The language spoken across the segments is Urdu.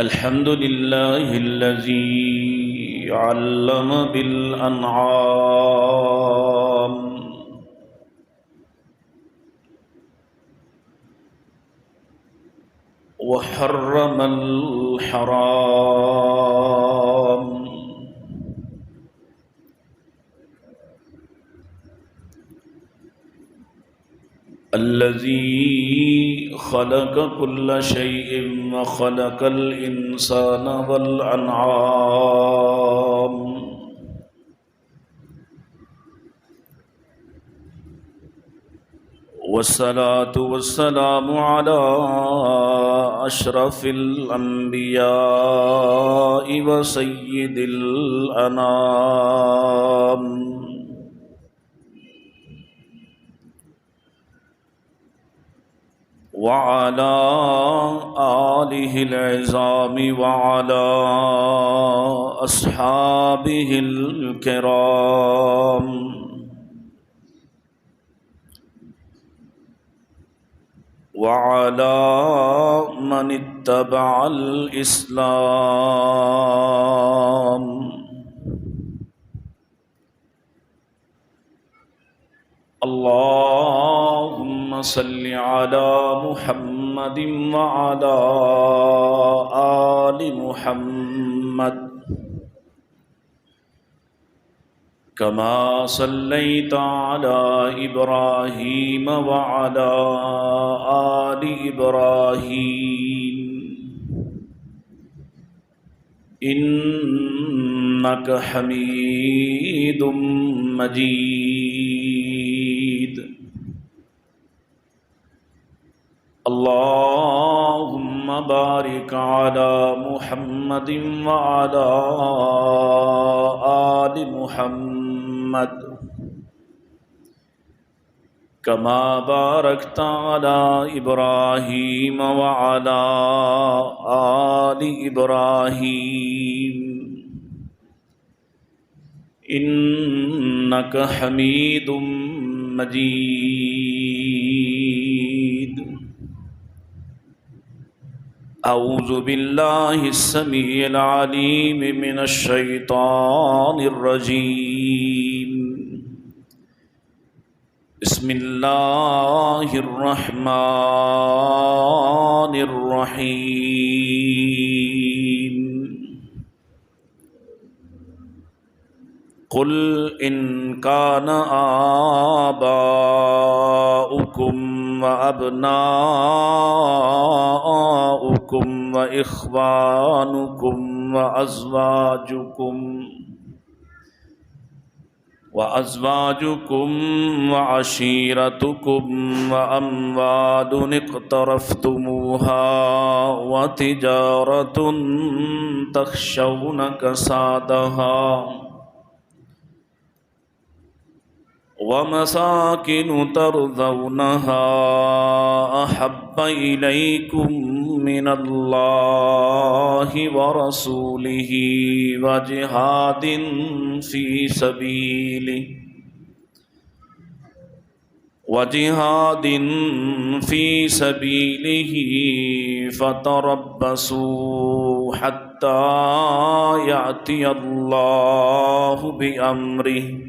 الحمد لله الذي علم بالأنعام وحرم الحرام الذي خلق كل شيء وخلق الإنسان والأنعام والصلاة والسلام على أشرف الأنبياء وسيد الأنام وعلى آله العظام وعلى أصحابه الكرام وعلى من اتبع الإسلام اللهم صل على محمد وعلى آل محمد كما صليت على إبراهيم وعلى آل إبراهيم إنك حميد مجيد اللهم بارك على محمد وعلى آل محمد كما باركت على إبراهيم وعلى آل إبراهيم إنك حميد مجيد أعوذ بالله السميع العليم من الشيطان الرجيم بسم الله الرحمن الرحيم قل إن كان آباؤكم وأبناؤكم وإخوانكم وأزواجكم وعشيرتكم وأموال اقترفتموها وتجارة تخشون كسادها ومساكن ترضونها أحب إليكم من الله ورسوله وجهاد في سبيله فتربصوا حتى يأتي الله بأمره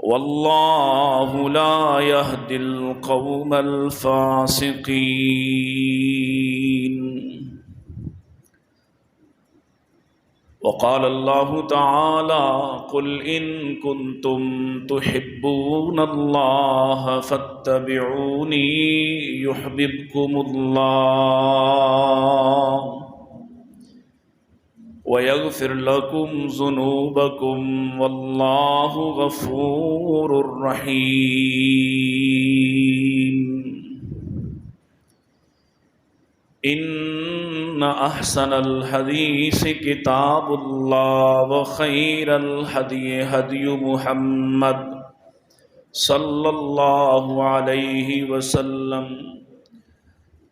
والله لا يهدي القوم الفاسقين وقال الله تعالى قل إن كنتم تحبون الله فاتبعوني يحببكم الله ويغفر لكم ذنوبكم والله غفور رحيم إن أحسن الحديث كتاب الله وخير الهدي هدي محمد صلى الله عليه وسلم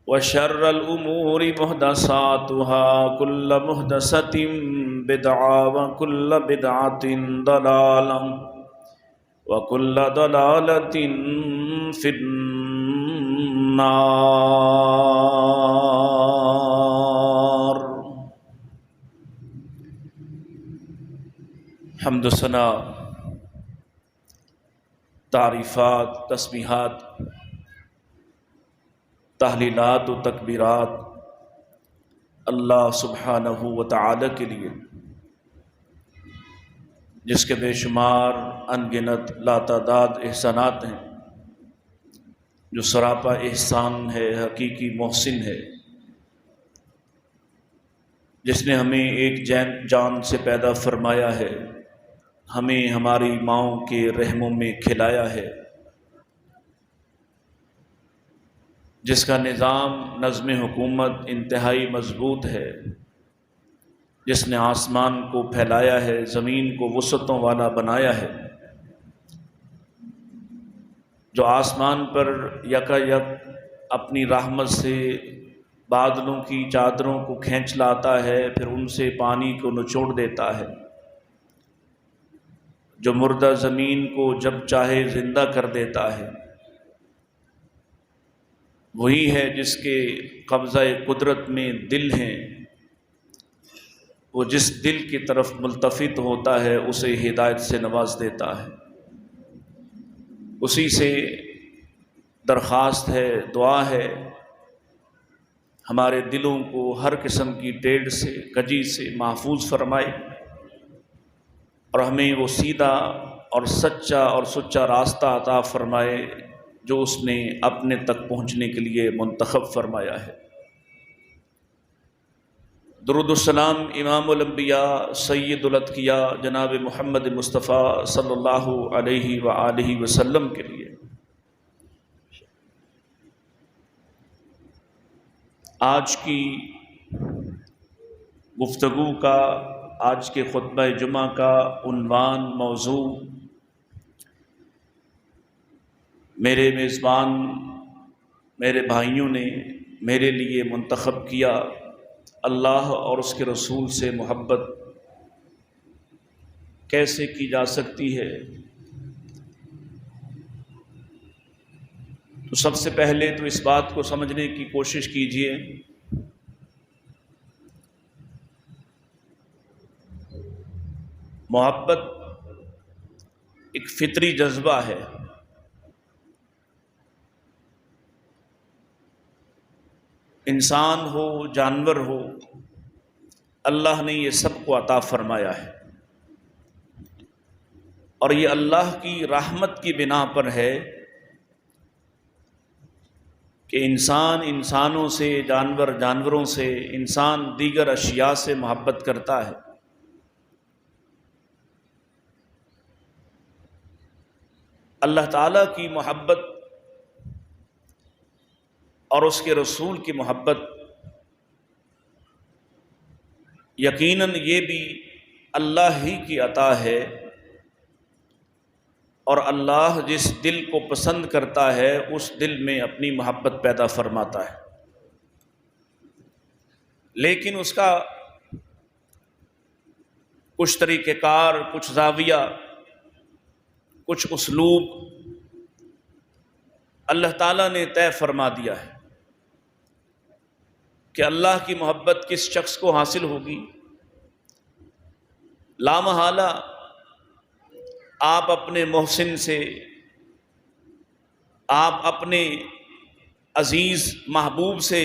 وشر الأمور محدثاتها كل محدثة بدعة وكل بدعة ضلالة وكل ضلالة في النار. حمد و ثنا، تعریفات، تسبیحات، تحلیلات و تکبیرات اللہ سبحانہ و تعالی کے لیے، جس کے بے شمار انگنت لاتعداد احسانات ہیں، جو سراپا احسان ہے، حقیقی محسن ہے، جس نے ہمیں ایک جان سے پیدا فرمایا ہے، ہمیں ہماری ماؤں کے رحموں میں کھلایا ہے، جس کا نظم حکومت انتہائی مضبوط ہے، جس نے آسمان کو پھیلایا ہے، زمین کو وسعتوں والا بنایا ہے، جو آسمان پر یکا یک اپنی رحمت سے بادلوں کی چادروں کو کھینچ لاتا ہے، پھر ان سے پانی کو نچوڑ دیتا ہے، جو مردہ زمین کو جب چاہے زندہ کر دیتا ہے، وہی ہے جس کے قبضہ قدرت میں دل ہیں، وہ جس دل کی طرف ملتفت ہوتا ہے اسے ہدایت سے نواز دیتا ہے۔ اسی سے درخواست ہے، دعا ہے، ہمارے دلوں کو ہر قسم کی ٹیڑھ سے، کجی سے محفوظ فرمائے، اور ہمیں وہ سیدھا اور سچا اور سچا راستہ عطا فرمائے جو اس نے اپنے تک پہنچنے کے لیے منتخب فرمایا ہے۔ درود السلام امام الانبیاء سید الاتقیاء جناب محمد مصطفیٰ صلی اللہ علیہ وآلہ وسلم کے لیے۔ آج کی گفتگو کا، آج کے خطبہ جمعہ کا عنوان، موضوع میرے میزبان، میرے بھائیوں نے میرے لیے منتخب کیا، اللہ اور اس کے رسول سے محبت کیسے کی جا سکتی ہے۔ تو سب سے پہلے تو اس بات کو سمجھنے کی کوشش کیجیے محبت ایک فطری جذبہ ہے۔ انسان ہو، جانور ہو، اللہ نے یہ سب کو عطا فرمایا ہے، اور یہ اللہ کی رحمت کی بنا پر ہے کہ انسان انسانوں سے، جانور جانوروں سے، انسان دیگر اشیاء سے محبت کرتا ہے۔ اللہ تعالیٰ کی محبت اور اس کے رسول کی محبت یقیناً یہ بھی اللہ ہی کی عطا ہے، اور اللہ جس دل کو پسند کرتا ہے اس دل میں اپنی محبت پیدا فرماتا ہے، لیکن اس کا کچھ طریقہ کار، کچھ زاویہ، کچھ اسلوب اللہ تعالیٰ نے طے فرما دیا ہے کہ اللہ کی محبت کس شخص کو حاصل ہوگی۔ لامحالہ آپ اپنے محسن سے، آپ اپنے عزیز محبوب سے،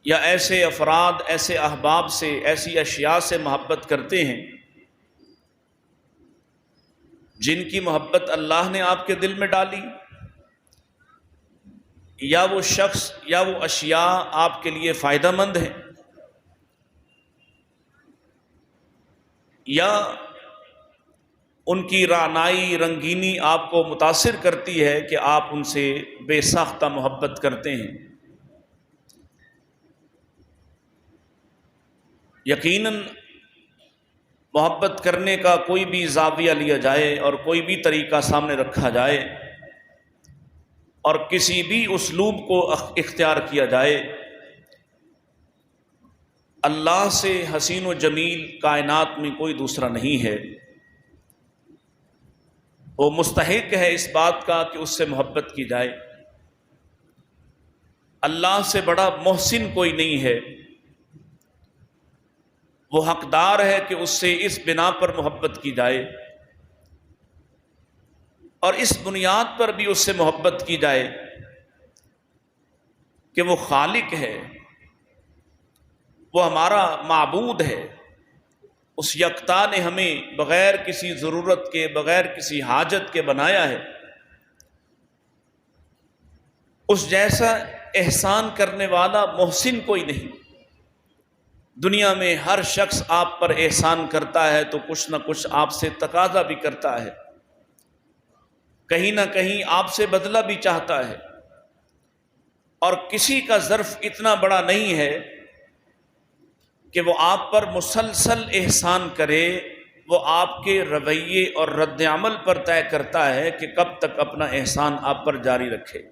یا ایسے افراد، ایسے احباب سے، ایسی اشیاء سے محبت کرتے ہیں جن کی محبت اللہ نے آپ کے دل میں ڈالی، یا وہ شخص یا وہ اشیاء آپ کے لیے فائدہ مند ہیں، یا ان کی رعنائی، رنگینی آپ کو متاثر کرتی ہے کہ آپ ان سے بے ساختہ محبت کرتے ہیں۔ یقیناً محبت کرنے کا کوئی بھی زاویہ لیا جائے اور کوئی بھی طریقہ سامنے رکھا جائے اور کسی بھی اسلوب کو اختیار کیا جائے، اللہ سے حسین و جمیل کائنات میں کوئی دوسرا نہیں ہے۔ وہ مستحق ہے اس بات کا کہ اس سے محبت کی جائے۔ اللہ سے بڑا محسن کوئی نہیں ہے، وہ حقدار ہے کہ اس سے اس بنا پر محبت کی جائے اور اس بنیاد پر بھی اس سے محبت کی جائے کہ وہ خالق ہے، وہ ہمارا معبود ہے، اس یکتا نے ہمیں بغیر کسی ضرورت کے، بغیر کسی حاجت کے بنایا ہے۔ اس جیسا احسان کرنے والا محسن کوئی نہیں۔ دنیا میں ہر شخص آپ پر احسان کرتا ہے تو کچھ نہ کچھ آپ سے تقاضا بھی کرتا ہے، کہیں نہ کہیں آپ سے بدلہ بھی چاہتا ہے، اور کسی کا ظرف اتنا بڑا نہیں ہے کہ وہ آپ پر مسلسل احسان کرے۔ وہ آپ کے رویے اور رد عمل پر طے کرتا ہے کہ کب تک اپنا احسان آپ پر جاری رکھے۔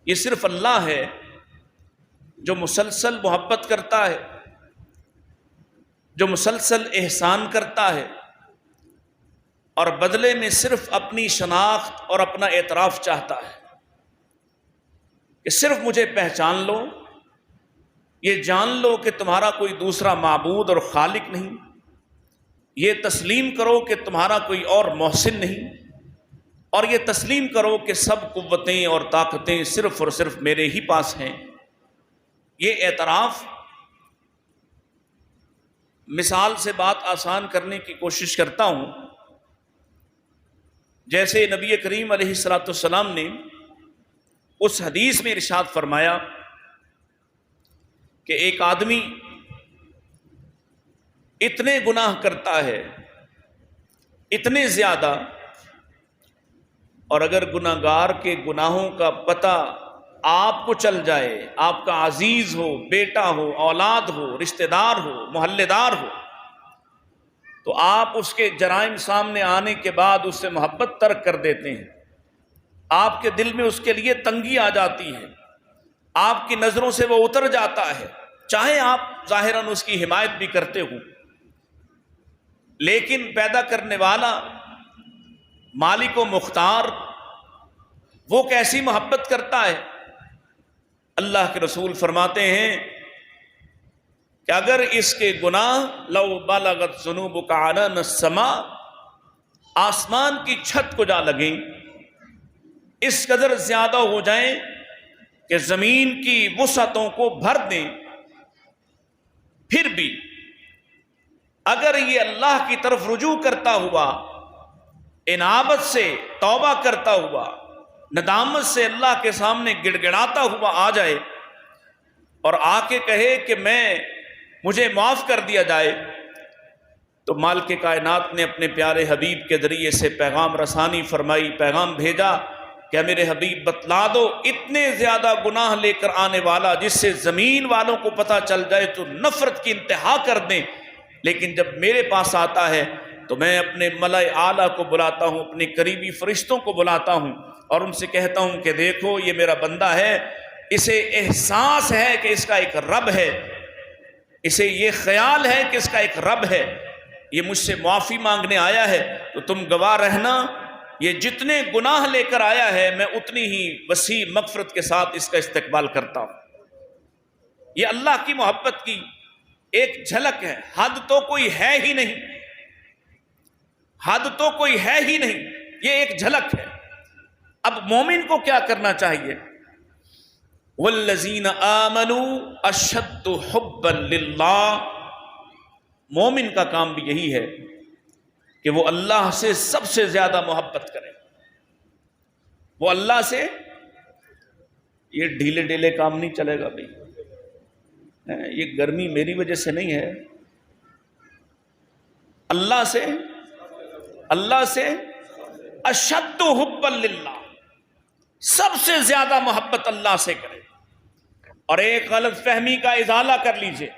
یہ صرف اللہ ہے جو مسلسل محبت کرتا ہے، جو مسلسل احسان کرتا ہے، اور بدلے میں صرف اپنی شناخت اور اپنا اعتراف چاہتا ہے کہ صرف مجھے پہچان لو، یہ جان لو کہ تمہارا کوئی دوسرا معبود اور خالق نہیں، یہ تسلیم کرو کہ تمہارا کوئی اور محسن نہیں، اور یہ تسلیم کرو کہ سب قوتیں اور طاقتیں صرف اور صرف میرے ہی پاس ہیں۔ یہ اعتراف، مثال سے بات آسان کرنے کی کوشش کرتا ہوں، جیسے نبی کریم علیہ الصلوۃ والسلام نے اس حدیث میں ارشاد فرمایا کہ ایک آدمی اتنے گناہ کرتا ہے، اتنے زیادہ، اور اگر گناہگار کے گناہوں کا پتہ آپ کو چل جائے، آپ کا عزیز ہو، بیٹا ہو، اولاد ہو، رشتہ دار ہو، محلے دار ہو، تو آپ اس کے جرائم سامنے آنے کے بعد اس سے محبت ترک کر دیتے ہیں۔ آپ کے دل میں اس کے لیے تنگی آ جاتی ہے، آپ کی نظروں سے وہ اتر جاتا ہے، چاہے آپ ظاہراً اس کی حمایت بھی کرتے ہوں، لیکن پیدا کرنے والا، مالک و مختار، وہ کیسی محبت کرتا ہے۔ اللہ کے رسول فرماتے ہیں کہ اگر اس کے گناہ لو بلغت ذنوبک عنان السماء، آسمان کی چھت کو جا لگیں، اس قدر زیادہ ہو جائیں کہ زمین کی وسعتوں کو بھر دیں، پھر بھی اگر یہ اللہ کی طرف رجوع کرتا ہوا، انابت سے توبہ کرتا ہوا، ندامت سے اللہ کے سامنے گڑ گڑاتا ہوا آ جائے اور آ کے کہے کہ مجھے معاف کر دیا جائے، تو مالک کائنات نے اپنے پیارے حبیب کے ذریعے سے پیغام رسانی فرمائی، پیغام بھیجا کہ میرے حبیب بتلا دو، اتنے زیادہ گناہ لے کر آنے والا جس سے زمین والوں کو پتہ چل جائے تو نفرت کی انتہا کر دیں، لیکن جب میرے پاس آتا ہے تو میں اپنے ملائے اعلیٰ کو بلاتا ہوں، اپنے قریبی فرشتوں کو بلاتا ہوں اور ان سے کہتا ہوں کہ دیکھو یہ میرا بندہ ہے، اسے احساس ہے کہ اس کا ایک رب ہے، اسے یہ خیال ہے کہ اس کا ایک رب ہے، یہ مجھ سے معافی مانگنے آیا ہے، تو تم گواہ رہنا یہ جتنے گناہ لے کر آیا ہے میں اتنی ہی وسیع مغفرت کے ساتھ اس کا استقبال کرتا ہوں۔ یہ اللہ کی محبت کی ایک جھلک ہے، حد تو کوئی ہے ہی نہیں، حد تو کوئی ہے ہی نہیں، یہ ایک جھلک ہے۔ اب مومن کو کیا کرنا چاہیے؟ والذین آمنوا اشد حبا للہ، مومن کا کام بھی یہی ہے کہ وہ اللہ سے سب سے زیادہ محبت کرے۔ وہ اللہ سے، یہ ڈھیلے ڈھیلے کام نہیں چلے گا بھائی، یہ گرمی میری وجہ سے نہیں ہے، اللہ سے اشد حبا للہ، سب سے زیادہ محبت اللہ سے کرے۔ اور ایک غلط فہمی کا ازالہ کر لیجئے،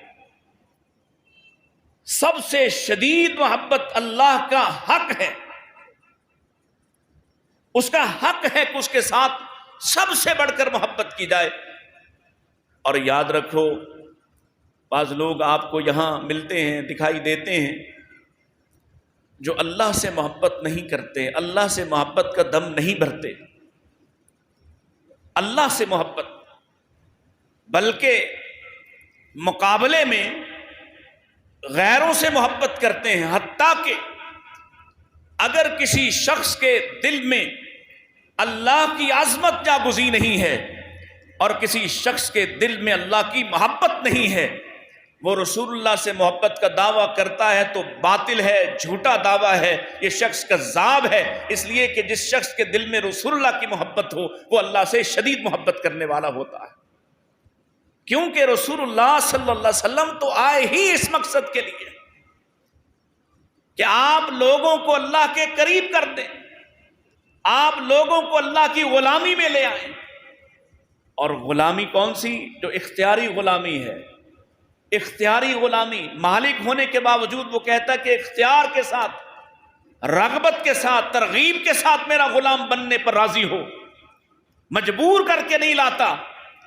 سب سے شدید محبت اللہ کا حق ہے، اس کا حق ہے کہ اس کے ساتھ سب سے بڑھ کر محبت کی جائے۔ اور یاد رکھو، بعض لوگ آپ کو یہاں ملتے ہیں، دکھائی دیتے ہیں، جو اللہ سے محبت نہیں کرتے، اللہ سے محبت کا دم نہیں بھرتے، اللہ سے محبت، بلکہ مقابلے میں غیروں سے محبت کرتے ہیں، حتیٰ کہ اگر کسی شخص کے دل میں اللہ کی عظمت جاگزی نہیں ہے اور کسی شخص کے دل میں اللہ کی محبت نہیں ہے، وہ رسول اللہ سے محبت کا دعویٰ کرتا ہے تو باطل ہے، جھوٹا دعویٰ ہے، یہ شخص کذاب ہے، اس لیے کہ جس شخص کے دل میں رسول اللہ کی محبت ہو وہ اللہ سے شدید محبت کرنے والا ہوتا ہے، کیونکہ رسول اللہ صلی اللہ علیہ وسلم تو آئے ہی اس مقصد کے لیے کہ آپ لوگوں کو اللہ کے قریب کر دیں، آپ لوگوں کو اللہ کی غلامی میں لے آئیں۔ اور غلامی کون سی؟ جو اختیاری غلامی ہے، اختیاری غلامی، مالک ہونے کے باوجود وہ کہتا ہے کہ اختیار کے ساتھ، رغبت کے ساتھ، ترغیب کے ساتھ میرا غلام بننے پر راضی ہو، مجبور کر کے نہیں لاتا،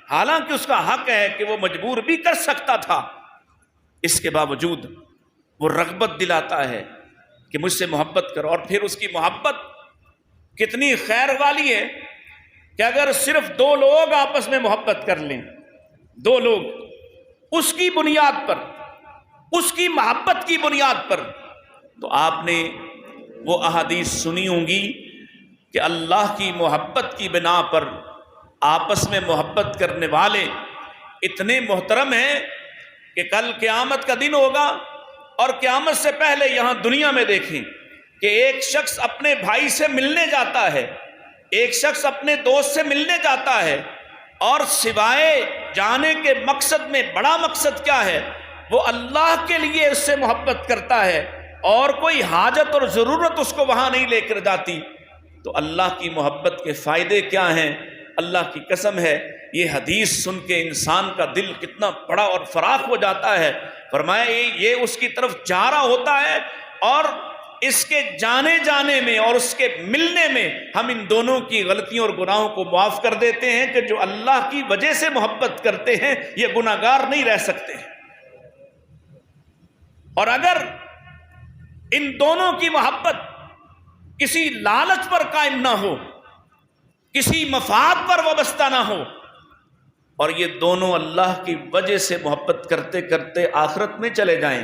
حالانکہ اس کا حق ہے کہ وہ مجبور بھی کر سکتا تھا، اس کے باوجود وہ رغبت دلاتا ہے کہ مجھ سے محبت کرو۔ اور پھر اس کی محبت کتنی خیر والی ہے کہ اگر صرف دو لوگ آپس میں محبت کر لیں، دو لوگ اس کی بنیاد پر، اس کی محبت کی بنیاد پر، تو آپ نے وہ احادیث سنی ہوں گی کہ اللہ کی محبت کی بنا پر آپس میں محبت کرنے والے اتنے محترم ہیں کہ کل قیامت کا دن ہوگا، اور قیامت سے پہلے یہاں دنیا میں دیکھیں کہ ایک شخص اپنے بھائی سے ملنے جاتا ہے، ایک شخص اپنے دوست سے ملنے جاتا ہے، اور سوائے جانے کے مقصد میں بڑا مقصد کیا ہے؟ وہ اللہ کے لیے اس سے محبت کرتا ہے، اور کوئی حاجت اور ضرورت اس کو وہاں نہیں لے کر جاتی۔ تو اللہ کی محبت کے فائدے کیا ہیں؟ اللہ کی قسم ہے، یہ حدیث سن کے انسان کا دل کتنا بڑا اور فراخ ہو جاتا ہے۔ فرمایا یہ اس کی طرف جا رہا ہوتا ہے، اور اس کے جانے میں اور اس کے ملنے میں ہم ان دونوں کی غلطیوں اور گناہوں کو معاف کر دیتے ہیں کہ جو اللہ کی وجہ سے محبت کرتے ہیں یہ گناہگار نہیں رہ سکتے۔ اور اگر ان دونوں کی محبت کسی لالچ پر قائم نہ ہو، کسی مفاد پر وابستہ نہ ہو، اور یہ دونوں اللہ کی وجہ سے محبت کرتے کرتے آخرت میں چلے جائیں،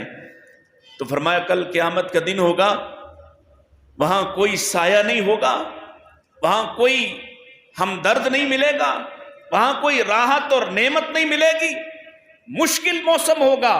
تو فرمایا کل قیامت کا دن ہوگا، وہاں کوئی سایہ نہیں ہوگا، وہاں کوئی ہمدرد نہیں ملے گا، وہاں کوئی راحت اور نعمت نہیں ملے گی، مشکل موسم ہوگا،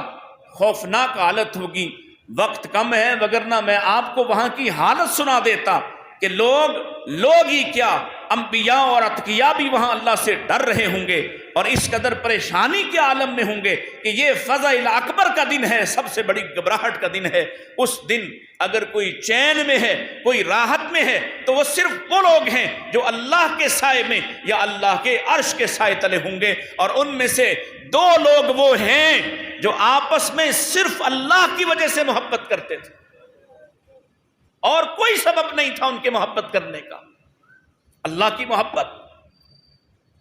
خوفناک حالت ہوگی۔ وقت کم ہے، وگرنہ میں آپ کو وہاں کی حالت سنا دیتا کہ لوگ ہی کیا، انبیاء اور اتقیاء بھی وہاں اللہ سے ڈر رہے ہوں گے، اور اس قدر پریشانی کے عالم میں ہوں گے کہ یہ فزع اکبر کا دن ہے، سب سے بڑی گھبراہٹ کا دن ہے۔ اس دن اگر کوئی چین میں ہے، کوئی راحت میں ہے، تو وہ صرف وہ لوگ ہیں جو اللہ کے سائے میں یا اللہ کے عرش کے سائے تلے ہوں گے، اور ان میں سے دو لوگ وہ ہیں جو آپس میں صرف اللہ کی وجہ سے محبت کرتے تھے، اور کوئی سبب نہیں تھا ان کے محبت کرنے کا، اللہ کی محبت۔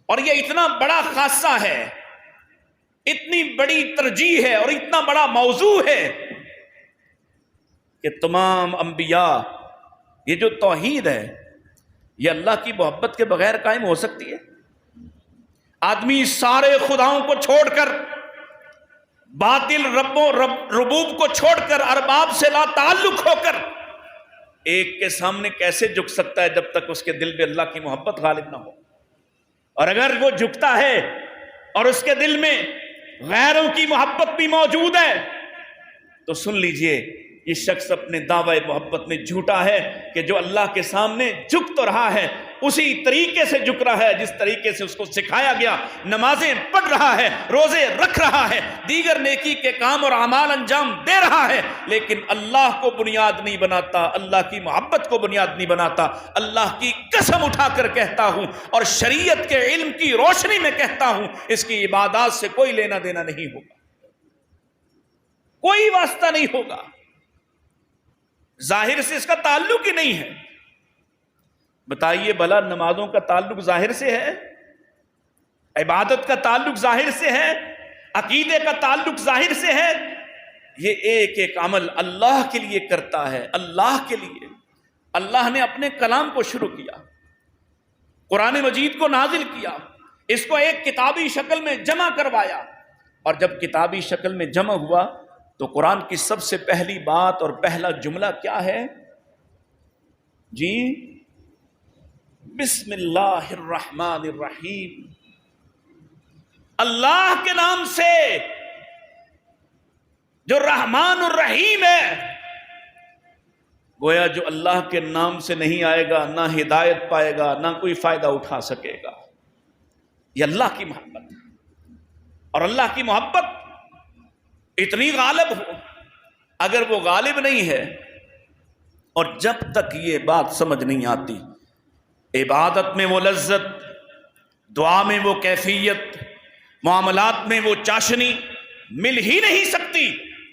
اور یہ اتنا بڑا خاصہ ہے، اتنی بڑی ترجیح ہے، اور اتنا بڑا موضوع ہے کہ تمام انبیاء، یہ جو توحید ہے یہ اللہ کی محبت کے بغیر قائم ہو سکتی ہے؟ آدمی سارے خداؤں کو چھوڑ کر، باطل ربوب کو چھوڑ کر، ارباب سے لا تعلق ہو کر ایک کے سامنے کیسے جھک سکتا ہے جب تک اس کے دل میں اللہ کی محبت غالب نہ ہو؟ اور اگر وہ جھکتا ہے اور اس کے دل میں غیروں کی محبت بھی موجود ہے تو سن لیجئے یہ شخص اپنے دعوی محبت میں جھوٹا ہے کہ جو اللہ کے سامنے جھک تو رہا ہے اسی طریقے سے جھک رہا ہے جس طریقے سے اس کو سکھایا گیا، نمازیں پڑھ رہا ہے، روزے رکھ رہا ہے، دیگر نیکی کے کام اور اعمال انجام دے رہا ہے، لیکن اللہ کو بنیاد نہیں بناتا، اللہ کی محبت کو بنیاد نہیں بناتا۔ اللہ کی قسم اٹھا کر کہتا ہوں اور شریعت کے علم کی روشنی میں کہتا ہوں، اس کی عبادات سے کوئی لینا دینا نہیں ہوگا، کوئی واسطہ نہیں ہوگا، ظاہر سے اس کا تعلق ہی نہیں ہے۔ بتائیے بھلا نمازوں کا تعلق ظاہر سے ہے؟ عبادت کا تعلق ظاہر سے ہے؟ عقیدے کا تعلق ظاہر سے ہے؟ یہ ایک ایک عمل اللہ کے لیے کرتا ہے، اللہ کے لیے۔ اللہ نے اپنے کلام کو شروع کیا، قرآن مجید کو نازل کیا، اس کو ایک کتابی شکل میں جمع کروایا، اور جب کتابی شکل میں جمع ہوا تو قرآن کی سب سے پہلی بات اور پہلا جملہ کیا ہے جی؟ بسم اللہ الرحمن الرحیم، اللہ کے نام سے جو رحمان الرحیم ہے۔ گویا جو اللہ کے نام سے نہیں آئے گا نہ ہدایت پائے گا، نہ کوئی فائدہ اٹھا سکے گا۔ یہ اللہ کی محبت ہے، اور اللہ کی محبت اتنی غالب ہو، اگر وہ غالب نہیں ہے اور جب تک یہ بات سمجھ نہیں آتی، عبادت میں وہ لذت، دعا میں وہ کیفیت، معاملات میں وہ چاشنی مل ہی نہیں سکتی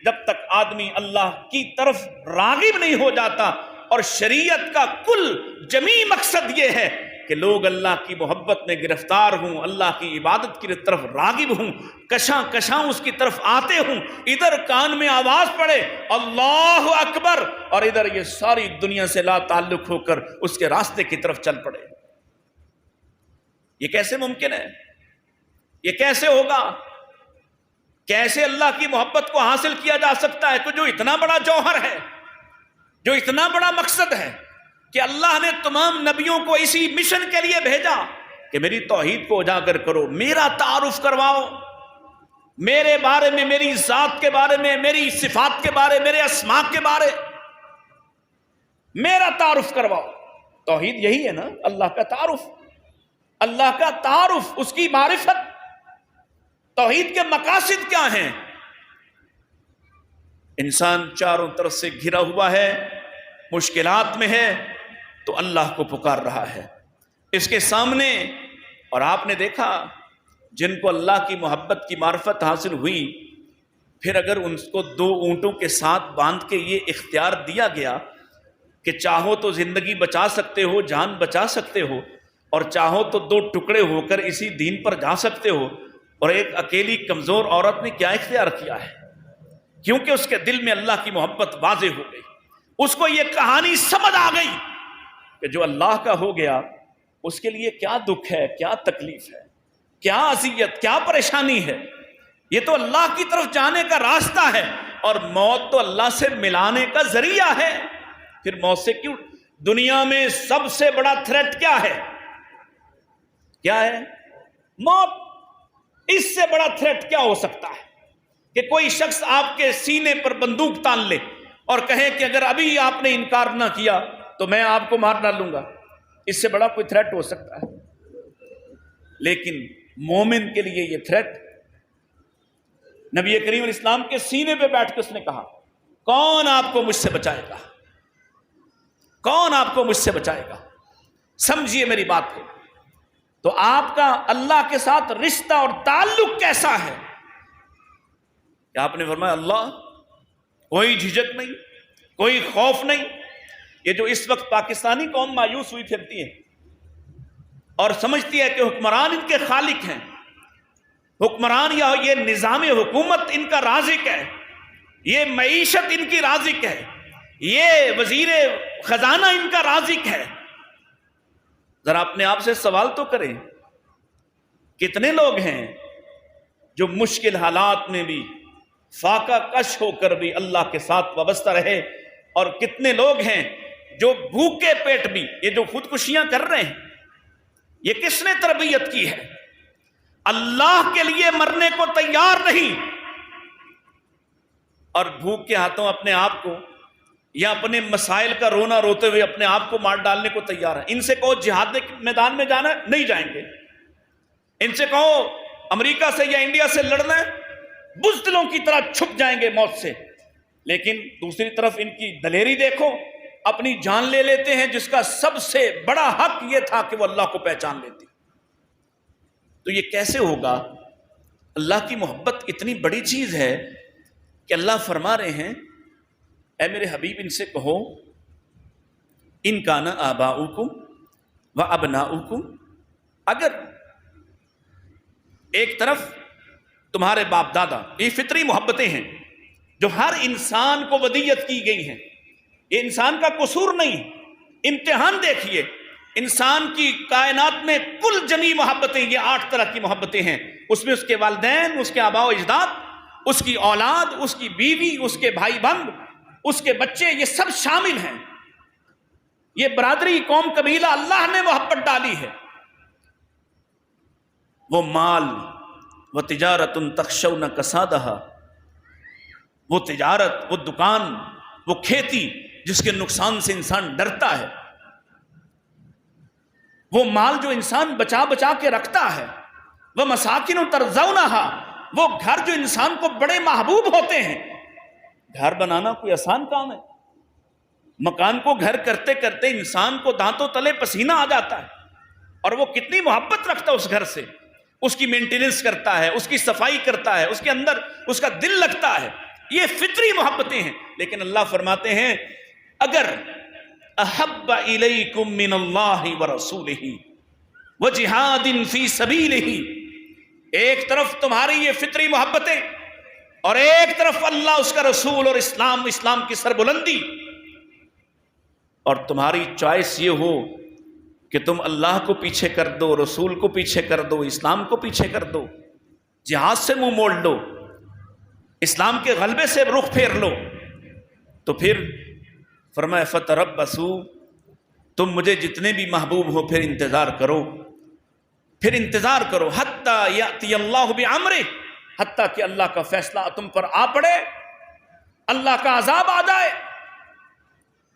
جب تک آدمی اللہ کی طرف راغب نہیں ہو جاتا۔ اور شریعت کا کل جمیع مقصد یہ ہے کہ لوگ اللہ کی محبت میں گرفتار ہوں، اللہ کی عبادت کی طرف راغب ہوں، کشاں کشاں اس کی طرف آتے ہوں، ادھر کان میں آواز پڑے اللہ اکبر، اور ادھر یہ ساری دنیا سے لا تعلق ہو کر اس کے راستے کی طرف چل پڑے۔ یہ کیسے ممکن ہے؟ یہ کیسے ہوگا؟ کیسے اللہ کی محبت کو حاصل کیا جا سکتا ہے کہ جو اتنا بڑا جوہر ہے، جو اتنا بڑا مقصد ہے کہ اللہ نے تمام نبیوں کو اسی مشن کے لیے بھیجا کہ میری توحید کو اجاگر کرو، میرا تعارف کرواؤ، میرے بارے میں، میری ذات کے بارے میں، میری صفات کے بارے، میرے اسماء کے بارے میرا تعارف کرواؤ۔ توحید یہی ہے نا، اللہ کا تعارف، اللہ کا تعارف، اس کی معرفت۔ توحید کے مقاصد کیا ہیں؟ انسان چاروں طرف سے گھرا ہوا ہے، مشکلات میں ہے، تو اللہ کو پکار رہا ہے اس کے سامنے۔ اور آپ نے دیکھا جن کو اللہ کی محبت کی معرفت حاصل ہوئی، پھر اگر ان کو 2 اونٹوں کے ساتھ باندھ کے یہ اختیار دیا گیا کہ چاہو تو زندگی بچا سکتے ہو، جان بچا سکتے ہو، اور چاہو تو 2 ٹکڑے ہو کر اسی دین پر جا سکتے ہو، اور ایک اکیلی کمزور عورت نے کیا اختیار کیا ہے؟ کیونکہ اس کے دل میں اللہ کی محبت واضح ہو گئی، اس کو یہ کہانی سمجھ آ گئی کہ جو اللہ کا ہو گیا اس کے لیے کیا دکھ ہے، کیا تکلیف ہے، کیا اذیت، کیا پریشانی ہے۔ یہ تو اللہ کی طرف جانے کا راستہ ہے، اور موت تو اللہ سے ملانے کا ذریعہ ہے۔ پھر موت سے کیوں؟ دنیا میں سب سے بڑا تھریٹ کیا ہے؟ کیا ہے؟ موت۔ اس سے بڑا تھریٹ کیا ہو سکتا ہے کہ کوئی شخص آپ کے سینے پر بندوق تان لے اور کہے کہ اگر ابھی آپ نے انکار نہ کیا تو میں آپ کو مار ڈالوں گا؟ اس سے بڑا کوئی تھریٹ ہو سکتا ہے؟ لیکن مومن کے لیے یہ تھریٹ، نبی کریم علیہ السلام کے سینے پہ بیٹھ کے اس نے کہا کون آپ کو مجھ سے بچائے گا؟ کون آپ کو مجھ سے بچائے گا؟ سمجھیے میری بات کو۔ تو آپ کا اللہ کے ساتھ رشتہ اور تعلق کیسا ہے؟ کہ آپ نے فرمایا اللہ، کوئی جھجک نہیں، کوئی خوف نہیں۔ یہ جو اس وقت پاکستانی قوم مایوس ہوئی پھرتی ہے اور سمجھتی ہے کہ حکمران ان کے خالق ہیں، حکمران یا یہ نظام حکومت ان کا رازق ہے، یہ معیشت ان کی رازق ہے، یہ وزیر خزانہ ان کا رازق ہے۔ ذرا اپنے آپ سے سوال تو کریں، کتنے لوگ ہیں جو مشکل حالات میں بھی فاقہ کش ہو کر بھی اللہ کے ساتھ وابستہ رہے، اور کتنے لوگ ہیں جو بھوکے پیٹ بھی، یہ جو خودکشیاں کر رہے ہیں، یہ کس نے تربیت کی ہے؟ اللہ کے لیے مرنے کو تیار نہیں، اور بھوک کے ہاتھوں اپنے آپ کو یا اپنے مسائل کا رونا روتے ہوئے اپنے آپ کو مار ڈالنے کو تیار ہے۔ ان سے کہو جہاد کے میدان میں جانا ہے، نہیں جائیں گے۔ ان سے کہو امریکہ سے یا انڈیا سے لڑنا ہے، بزدلوں کی طرح چھپ جائیں گے موت سے۔ لیکن دوسری طرف ان کی دلیری دیکھو، اپنی جان لے لیتے ہیں، جس کا سب سے بڑا حق یہ تھا کہ وہ اللہ کو پہچان لیتے۔ تو یہ کیسے ہوگا؟ اللہ کی محبت اتنی بڑی چیز ہے کہ اللہ فرما رہے ہیں اے میرے حبیب ان سے کہو ان کان آباؤکم و ابناؤکم، اگر ایک طرف تمہارے باپ دادا، یہ فطری محبتیں ہیں جو ہر انسان کو ودیت کی گئی ہیں، یہ انسان کا قصور نہیں۔ امتحان دیکھیے، انسان کی کائنات میں کل جمی محبتیں، یہ 8 طرح کی محبتیں ہیں، اس میں اس کے والدین، اس کے آباء و اجداد اس کی اولاد، اس کی بیوی، اس کے بھائی بند، اس کے بچے، یہ سب شامل ہیں. یہ برادری، قوم، قبیلہ اللہ نے محبت ڈالی ہے. وہ مال، وہ تجارت تخشون کسادہا، وہ تجارت، وہ دکان، وہ کھیتی جس کے نقصان سے انسان ڈرتا ہے، وہ مال جو انسان بچا بچا کے رکھتا ہے، وہ مساکن ترضونہا، وہ گھر جو انسان کو بڑے محبوب ہوتے ہیں. گھر بنانا کوئی آسان کام ہے؟ مکان کو گھر کرتے کرتے انسان کو دانتوں تلے پسینہ آ جاتا ہے، اور وہ کتنی محبت رکھتا ہے اس گھر سے، اس کی مینٹیننس کرتا ہے، اس کی صفائی کرتا ہے، اس کے اندر اس کا دل لگتا ہے. یہ فطری محبتیں ہیں. لیکن اللہ فرماتے ہیں اگر احب الیکم من اللہ ورسولہ وجہاد فی سبیلہ، ایک طرف تمہاری یہ فطری محبتیں اور ایک طرف اللہ، اس کا رسول اور اسلام کی سربلندی، اور تمہاری چوائس یہ ہو کہ تم اللہ کو پیچھے کر دو، رسول کو پیچھے کر دو، اسلام کو پیچھے کر دو، جہاد سے منہ موڑ لو، اسلام کے غلبے سے رخ پھیر لو، تو پھر فرمایا فتربصوا، تم مجھے جتنے بھی محبوب ہو پھر انتظار کرو، پھر انتظار کرو، حتی یأتی اللہ بامرہ، حتیٰ کہ اللہ کا فیصلہ تم پر آ پڑے، اللہ کا عذاب آ جائے.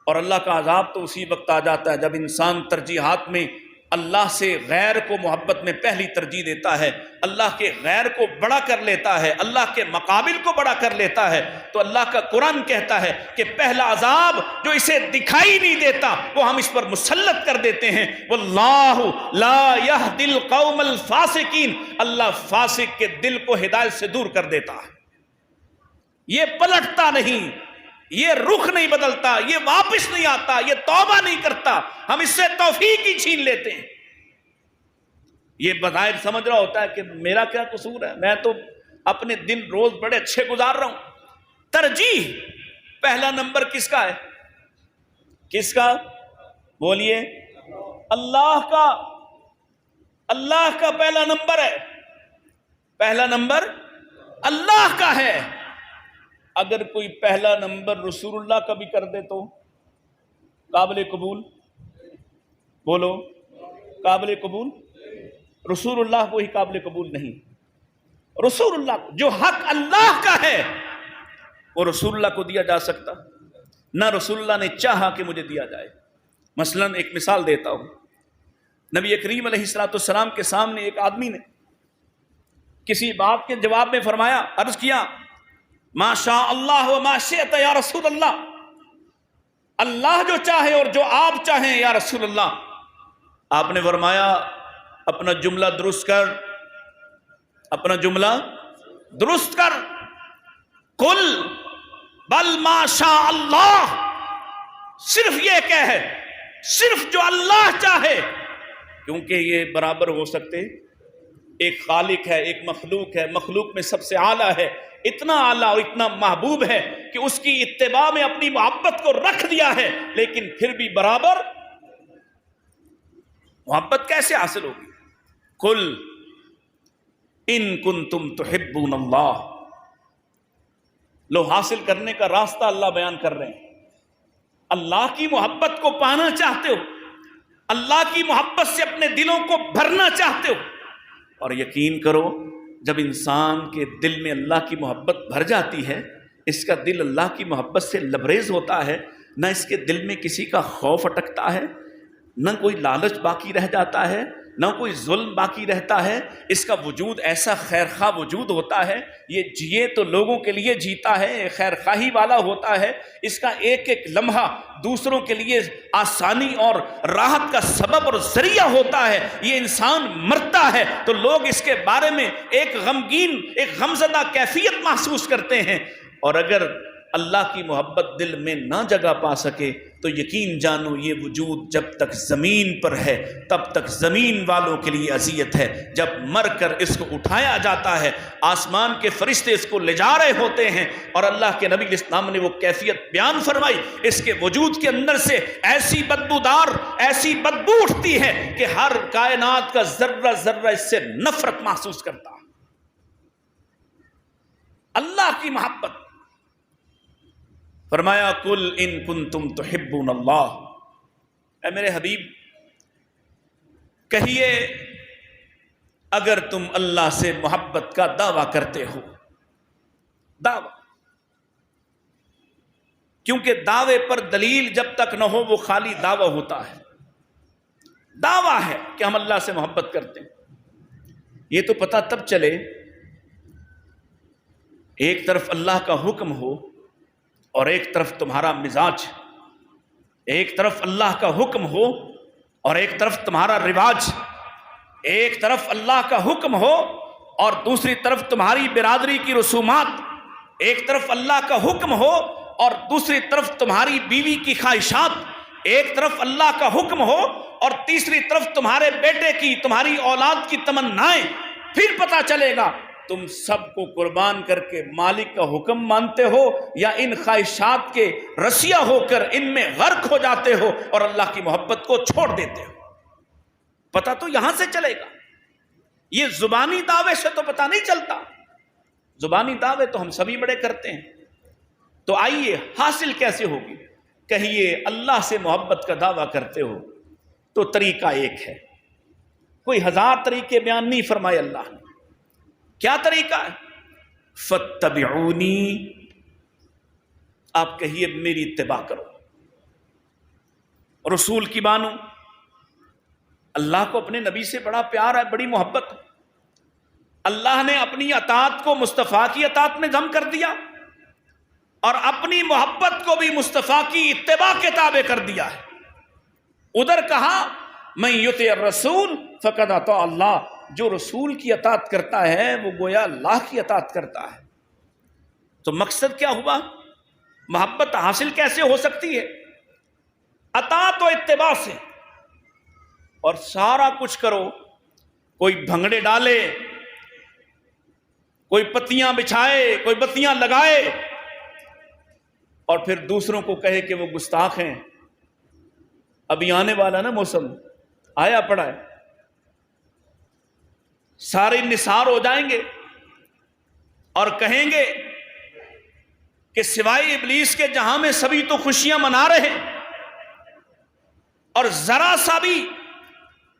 اور اللہ کا عذاب تو اسی وقت آ جاتا ہے جب انسان ترجیحات میں اللہ سے غیر کو محبت میں پہلی ترجیح دیتا ہے، اللہ کے غیر کو بڑا کر لیتا ہے، اللہ کے مقابل کو بڑا کر لیتا ہے. تو اللہ کا قرآن کہتا ہے کہ پہلا عذاب جو اسے دکھائی نہیں دیتا وہ ہم اس پر مسلط کر دیتے ہیں. واللہ لا یہدی القوم الفاسقین، اللہ فاسق کے دل کو ہدایت سے دور کر دیتا ہے. یہ پلٹتا نہیں، یہ رخ نہیں بدلتا، یہ واپس نہیں آتا، یہ توبہ نہیں کرتا، ہم اس سے توفیق ہی چھین لیتے ہیں. یہ بظاہر سمجھ رہا ہوتا ہے کہ میرا کیا قصور ہے، میں تو اپنے دن روز بڑے اچھے گزار رہا ہوں. ترجیح پہلا نمبر کس کا ہے؟ کس کا؟ بولیے. اللہ کا. اللہ کا پہلا نمبر ہے، پہلا نمبر اللہ کا ہے. اگر کوئی پہلا نمبر رسول اللہ کا بھی کر دے تو قابل قبول؟ بولو، قابل قبول؟ رسول اللہ کو ہی قابل قبول نہیں. رسول اللہ جو حق اللہ کا ہے وہ رسول اللہ کو دیا جا سکتا؟ نہ رسول اللہ نے چاہا کہ مجھے دیا جائے. مثلا ایک مثال دیتا ہوں. نبی کریم علیہ الصلوۃ والسلام کے سامنے ایک آدمی نے کسی بات کے جواب میں فرمایا، عرض کیا ما شاء اللہ و ما شئت یا رسول اللہ، اللہ جو چاہے اور جو آپ چاہیں یا رسول اللہ. آپ نے فرمایا اپنا جملہ درست کر، اپنا جملہ درست کر. قل بل ما شاء اللہ، صرف یہ کہہ، صرف جو اللہ چاہے، کیونکہ یہ برابر ہو سکتے. ایک خالق ہے، ایک مخلوق ہے، مخلوق میں سب سے اعلیٰ ہے، اتنا اعلیٰ اور اتنا محبوب ہے کہ اس کی اتباع میں اپنی محبت کو رکھ دیا ہے، لیکن پھر بھی برابر محبت کیسے حاصل ہوگی؟ قل ان کنتم تحبون اللہ. لو حاصل کرنے کا راستہ اللہ بیان کر رہے ہیں. اللہ کی محبت کو پانا چاہتے ہو، اللہ کی محبت سے اپنے دلوں کو بھرنا چاہتے ہو، اور یقین کرو جب انسان کے دل میں اللہ کی محبت بھر جاتی ہے، اس کا دل اللہ کی محبت سے لبریز ہوتا ہے، نہ اس کے دل میں کسی کا خوف اٹکتا ہے، نہ کوئی لالچ باقی رہ جاتا ہے، نہ کوئی ظلم باقی رہتا ہے. اس کا وجود ایسا خیرخواہ وجود ہوتا ہے، یہ جیے تو لوگوں کے لیے جیتا ہے، خیرخواہی والا ہوتا ہے. اس کا ایک ایک لمحہ دوسروں کے لیے آسانی اور راحت کا سبب اور ذریعہ ہوتا ہے. یہ انسان مرتا ہے تو لوگ اس کے بارے میں ایک غمگین، ایک غمزدہ کیفیت محسوس کرتے ہیں. اور اگر اللہ کی محبت دل میں نہ جگہ پا سکے تو یقین جانو یہ وجود جب تک زمین پر ہے تب تک زمین والوں کے لیے اذیت ہے. جب مر کر اس کو اٹھایا جاتا ہے، آسمان کے فرشتے اس کو لے جا رہے ہوتے ہیں، اور اللہ کے نبی علیہ السلام نے وہ کیفیت بیان فرمائی، اس کے وجود کے اندر سے ایسی بدبودار، ایسی بدبو اٹھتی ہے کہ ہر کائنات کا ذرہ ذرہ اس سے نفرت محسوس کرتا ہے. اللہ کی محبت. فرمایا قل ان کنتم تحبون اللہ، اے میرے حبیب کہیے اگر تم اللہ سے محبت کا دعویٰ کرتے ہو. دعویٰ، کیونکہ دعوے پر دلیل جب تک نہ ہو وہ خالی دعویٰ ہوتا ہے. دعویٰ ہے کہ ہم اللہ سے محبت کرتے ہیں. یہ تو پتہ تب چلے ایک طرف اللہ کا حکم ہو اور ایک طرف تمہارا مزاج، ایک طرف اللہ کا حکم ہو اور ایک طرف تمہارا رواج، ایک طرف اللہ کا حکم ہو اور دوسری طرف تمہاری برادری کی رسومات، ایک طرف اللہ کا حکم ہو اور دوسری طرف تمہاری بیوی کی خواہشات، ایک طرف اللہ کا حکم ہو اور تیسری طرف تمہارے بیٹے کی، تمہاری اولاد کی تمنائیں. پھر پتہ چلے گا تم سب کو قربان کر کے مالک کا حکم مانتے ہو یا ان خواہشات کے رسیا ہو کر ان میں غرق ہو جاتے ہو اور اللہ کی محبت کو چھوڑ دیتے ہو. پتہ تو یہاں سے چلے گا. یہ زبانی دعوے سے تو پتہ نہیں چلتا. زبانی دعوے تو ہم سبھی بڑے کرتے ہیں. تو آئیے حاصل کیسے ہوگی؟ کہیے اللہ سے محبت کا دعویٰ کرتے ہو تو طریقہ ایک ہے. کوئی 1000 طریقے بیان نہیں فرمائے اللہ نے. کیا طریقہ ہے؟ فاتبعونی، آپ کہیے میری اتباع کرو، رسول کی مانو. اللہ کو اپنے نبی سے بڑا پیار ہے، بڑی محبت. اللہ نے اپنی اطاعت کو مصطفیٰ کی اطاعت میں ضم کر دیا اور اپنی محبت کو بھی مصطفیٰ کی اتباع کے تابع کر دیا ہے. ادھر کہا من یطع الرسول فقد اطاع اللہ، جو رسول کی اطاعت کرتا ہے وہ گویا اللہ کی اطاعت کرتا ہے. تو مقصد کیا ہوا؟ محبت حاصل کیسے ہو سکتی ہے؟ اطاعت و اتباع سے. اور سارا کچھ کرو، کوئی بھنگڑے ڈالے، کوئی پتیاں بچھائے، کوئی بتیاں لگائے اور پھر دوسروں کو کہے کہ وہ گستاخ ہیں. ابھی آنے والا نا موسم آیا پڑا ہے، سارے نثار ہو جائیں گے اور کہیں گے کہ سوائے ابلیس کے جہاں میں سبھی تو خوشیاں منا رہے ہیں اور ذرا سا بھی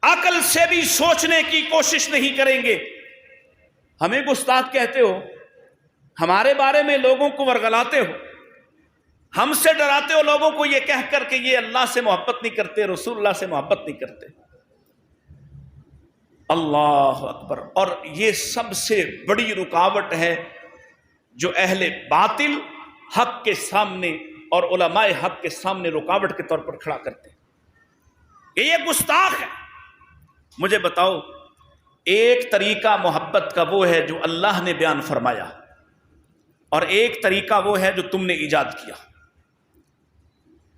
عقل سے بھی سوچنے کی کوشش نہیں کریں گے. ہمیں گستاخ کہتے ہو، ہمارے بارے میں لوگوں کو ورغلاتے ہو، ہم سے ڈراتے ہو لوگوں کو یہ کہہ کر کہ یہ اللہ سے محبت نہیں کرتے، رسول اللہ سے محبت نہیں کرتے. اللہ اکبر. اور یہ سب سے بڑی رکاوٹ ہے جو اہل باطل حق کے سامنے اور علماء حق کے سامنے رکاوٹ کے طور پر کھڑا کرتے ہیں کہ یہ گستاخ ہے. مجھے بتاؤ، ایک طریقہ محبت کا وہ ہے جو اللہ نے بیان فرمایا اور ایک طریقہ وہ ہے جو تم نے ایجاد کیا.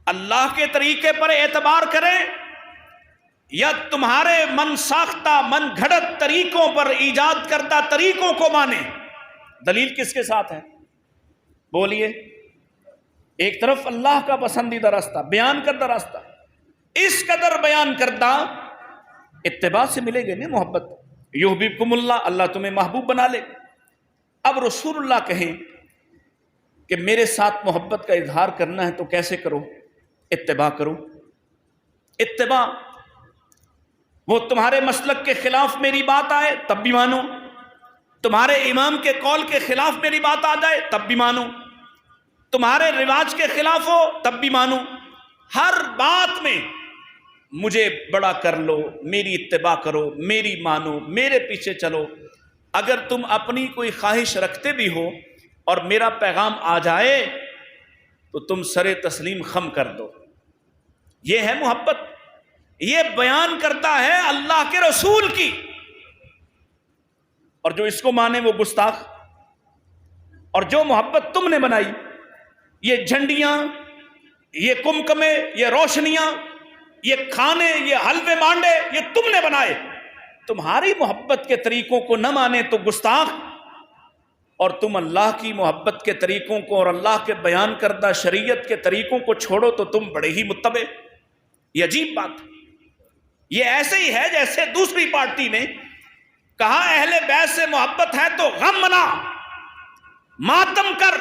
اللہ کے طریقے پر اعتبار کریں یا تمہارے من ساختہ من گھڑت طریقوں پر ایجاد کردہ طریقوں کو مانیں. دلیل کس کے ساتھ ہے؟ بولیے. ایک طرف اللہ کا پسندیدہ راستہ، بیان کردہ راستہ، اس قدر بیان کردہ اتباع سے ملے گے نا محبت. یحببکم اللہ، اللہ تمہیں محبوب بنا لے. اب رسول اللہ کہیں کہ میرے ساتھ محبت کا اظہار کرنا ہے تو کیسے کرو؟ اتباع کرو. اتباع، وہ تمہارے مسلک کے خلاف میری بات آئے تب بھی مانو، تمہارے امام کے قول کے خلاف میری بات آ جائے تب بھی مانو، تمہارے رواج کے خلاف ہو تب بھی مانو. ہر بات میں مجھے بڑا کر لو، میری اتباع کرو، میری مانو، میرے پیچھے چلو. اگر تم اپنی کوئی خواہش رکھتے بھی ہو اور میرا پیغام آ جائے تو تم سر تسلیم خم کر دو. یہ ہے محبت. یہ بیان کرتا ہے اللہ کے رسول کی. اور جو اس کو مانے وہ گستاخ. اور جو محبت تم نے بنائی، یہ جھنڈیاں، یہ کمکمے، یہ روشنیاں، یہ کھانے، یہ حلوے مانڈے، یہ تم نے بنائے. تمہاری محبت کے طریقوں کو نہ مانے تو گستاخ، اور تم اللہ کی محبت کے طریقوں کو اور اللہ کے بیان کردہ شریعت کے طریقوں کو چھوڑو تو تم بڑے ہی متبع. یہ عجیب بات. یہ ایسے ہی ہے جیسے دوسری پارٹی نے کہا اہل بیت سے محبت ہے تو غم منا. ماتم کر،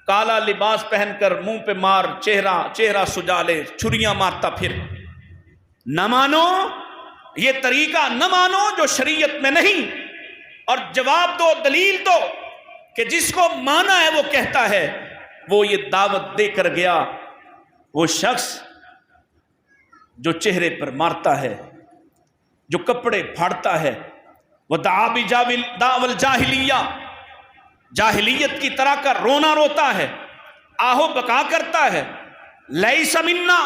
کالا لباس پہن کر منہ پہ مار، چہرہ سجا لے، چھریاں مارتا پھر۔ نہ مانو یہ طریقہ، نہ مانو جو شریعت میں نہیں، اور جواب دو، دلیل دو کہ جس کو مانا ہے وہ کہتا ہے۔ وہ یہ دعوت دے کر گیا، وہ شخص جو چہرے پر مارتا ہے، جو کپڑے پھاڑتا ہے، وہ دعوی الجاہلیہ، جاہلیت کی طرح کا رونا روتا ہے، آہو بکا کرتا ہے۔ لیس منا،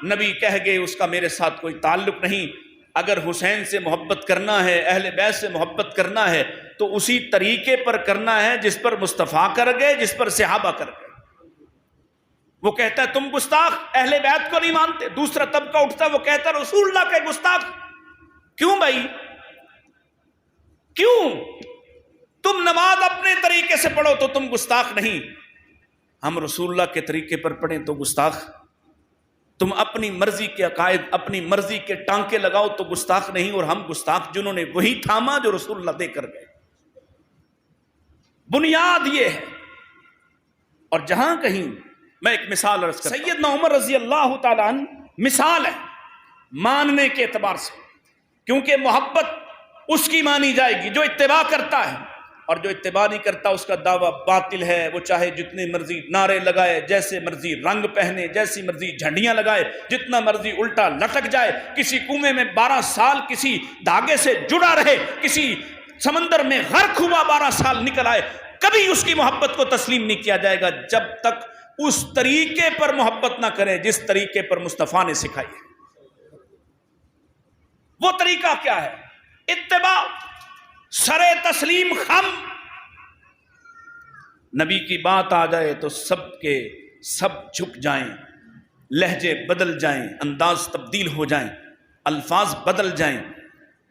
نبی کہہ گئے اس کا میرے ساتھ کوئی تعلق نہیں۔ اگر حسین سے محبت کرنا ہے، اہل بیت سے محبت کرنا ہے تو اسی طریقے پر کرنا ہے جس پر مصطفیٰ کر گئے، جس پر صحابہ کر گئے۔ وہ کہتا ہے تم گستاخ اہل بیت کو نہیں مانتے، دوسرا طبقہ اٹھتا ہے وہ کہتا ہے رسول اللہ کے گستاخ۔ کیوں بھائی، کیوں؟ تم نماز اپنے طریقے سے پڑھو تو تم گستاخ نہیں، ہم رسول اللہ کے طریقے پر پڑھیں تو گستاخ۔ تم اپنی مرضی کے عقائد، اپنی مرضی کے ٹانکے لگاؤ تو گستاخ نہیں، اور ہم گستاخ جنہوں نے وہی تھاما جو رسول اللہ دے کر گئے۔ بنیاد یہ ہے۔ اور جہاں کہیں میں ایک مثال عرض کرتا ہوں، سیدنا عمر رضی اللہ تعالیٰ عنہ مثال ہے ماننے کے اعتبار سے، کیونکہ محبت اس کی مانی جائے گی جو اتباع کرتا ہے، اور جو اتباع نہیں کرتا اس کا دعویٰ باطل ہے۔ وہ چاہے جتنے مرضی نعرے لگائے، جیسے مرضی رنگ پہنے، جیسی مرضی جھنڈیاں لگائے، جتنا مرضی الٹا لٹک جائے، کسی کنویں میں 12 سال کسی دھاگے سے جڑا رہے، کسی سمندر میں غرق ہوا 12 سال نکل آئے، کبھی اس کی محبت کو تسلیم نہیں کیا جائے گا جب تک اس طریقے پر محبت نہ کرے جس طریقے پر مصطفیٰ نے سکھائی ہے۔ وہ طریقہ کیا ہے؟ اتباع، سر تسلیم خم۔ نبی کی بات آ جائے تو سب کے سب جھک جائیں، لہجے بدل جائیں، انداز تبدیل ہو جائیں، الفاظ بدل جائیں،